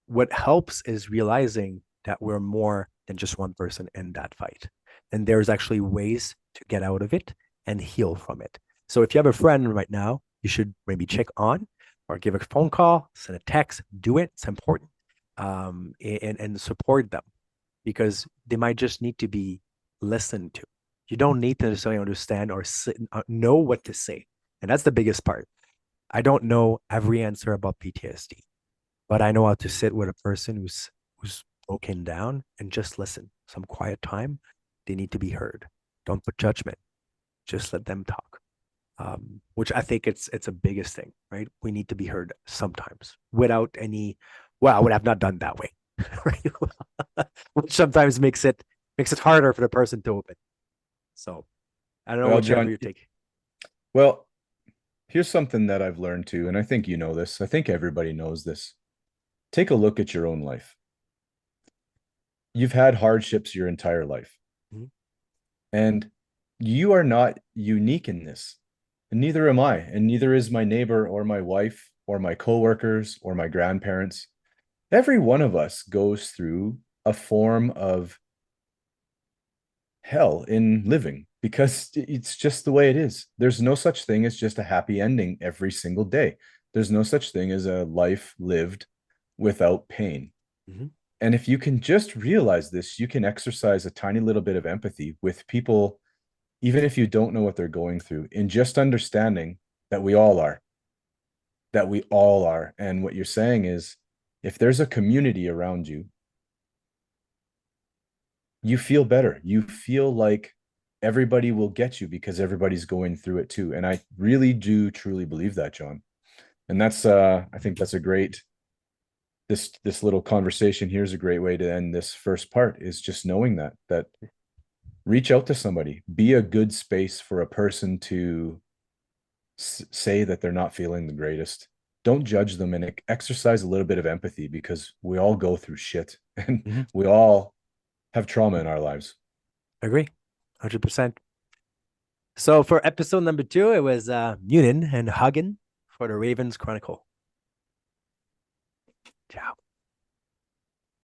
what helps is realizing that we're more than just one person in that fight. And there's actually ways to get out of it and heal from it. So if you have a friend right now, you should maybe check on or give a phone call, send a text, do it. It's important. And support them because they might just need to be listened to. You don't need to necessarily understand or know what to say. And that's the biggest part. I don't know every answer about PTSD, but I know how to sit with a person who's broken down and just listen. Some quiet time. They need to be heard. Don't put judgment. Just let them talk. Which I think it's a biggest thing, right? We need to be heard sometimes without any. Well, I would have not done that way, right? Which sometimes makes it harder for the person to open. So I don't know Well, whichever John, you take. well, here's something that I've learned too, and I think you know this. I think everybody knows this. Take a look at your own life. You've had hardships your entire life, Mhm. and you are not unique in this. And neither am I, and neither is my neighbor or my wife or my coworkers or my grandparents. Every one of us goes through a form of hell in living because it's just the way it is. There's no such thing as just a happy ending every single day. There's no such thing as a life lived without pain. Mhm. And if you can just realize this, you can exercise a tiny little bit of empathy with people, even if you don't know what they're going through, in just understanding that we all are, that we all are. And what you're saying is, if there's a community around you, you feel better. You feel like everybody will get you because everybody's going through it too. And I really do truly believe that, John. And that's I think that's a great this little conversation here is a great way to end this first part is just knowing that reach out to somebody, be a good space for a person to say that they're not feeling the greatest. Don't judge them and exercise a little bit of empathy because we all go through shit and Mhm. we all have trauma in our lives. Agree, 100%. So for episode number 2, it was Munin and Hagen for the Ravens Chronicle. Ciao.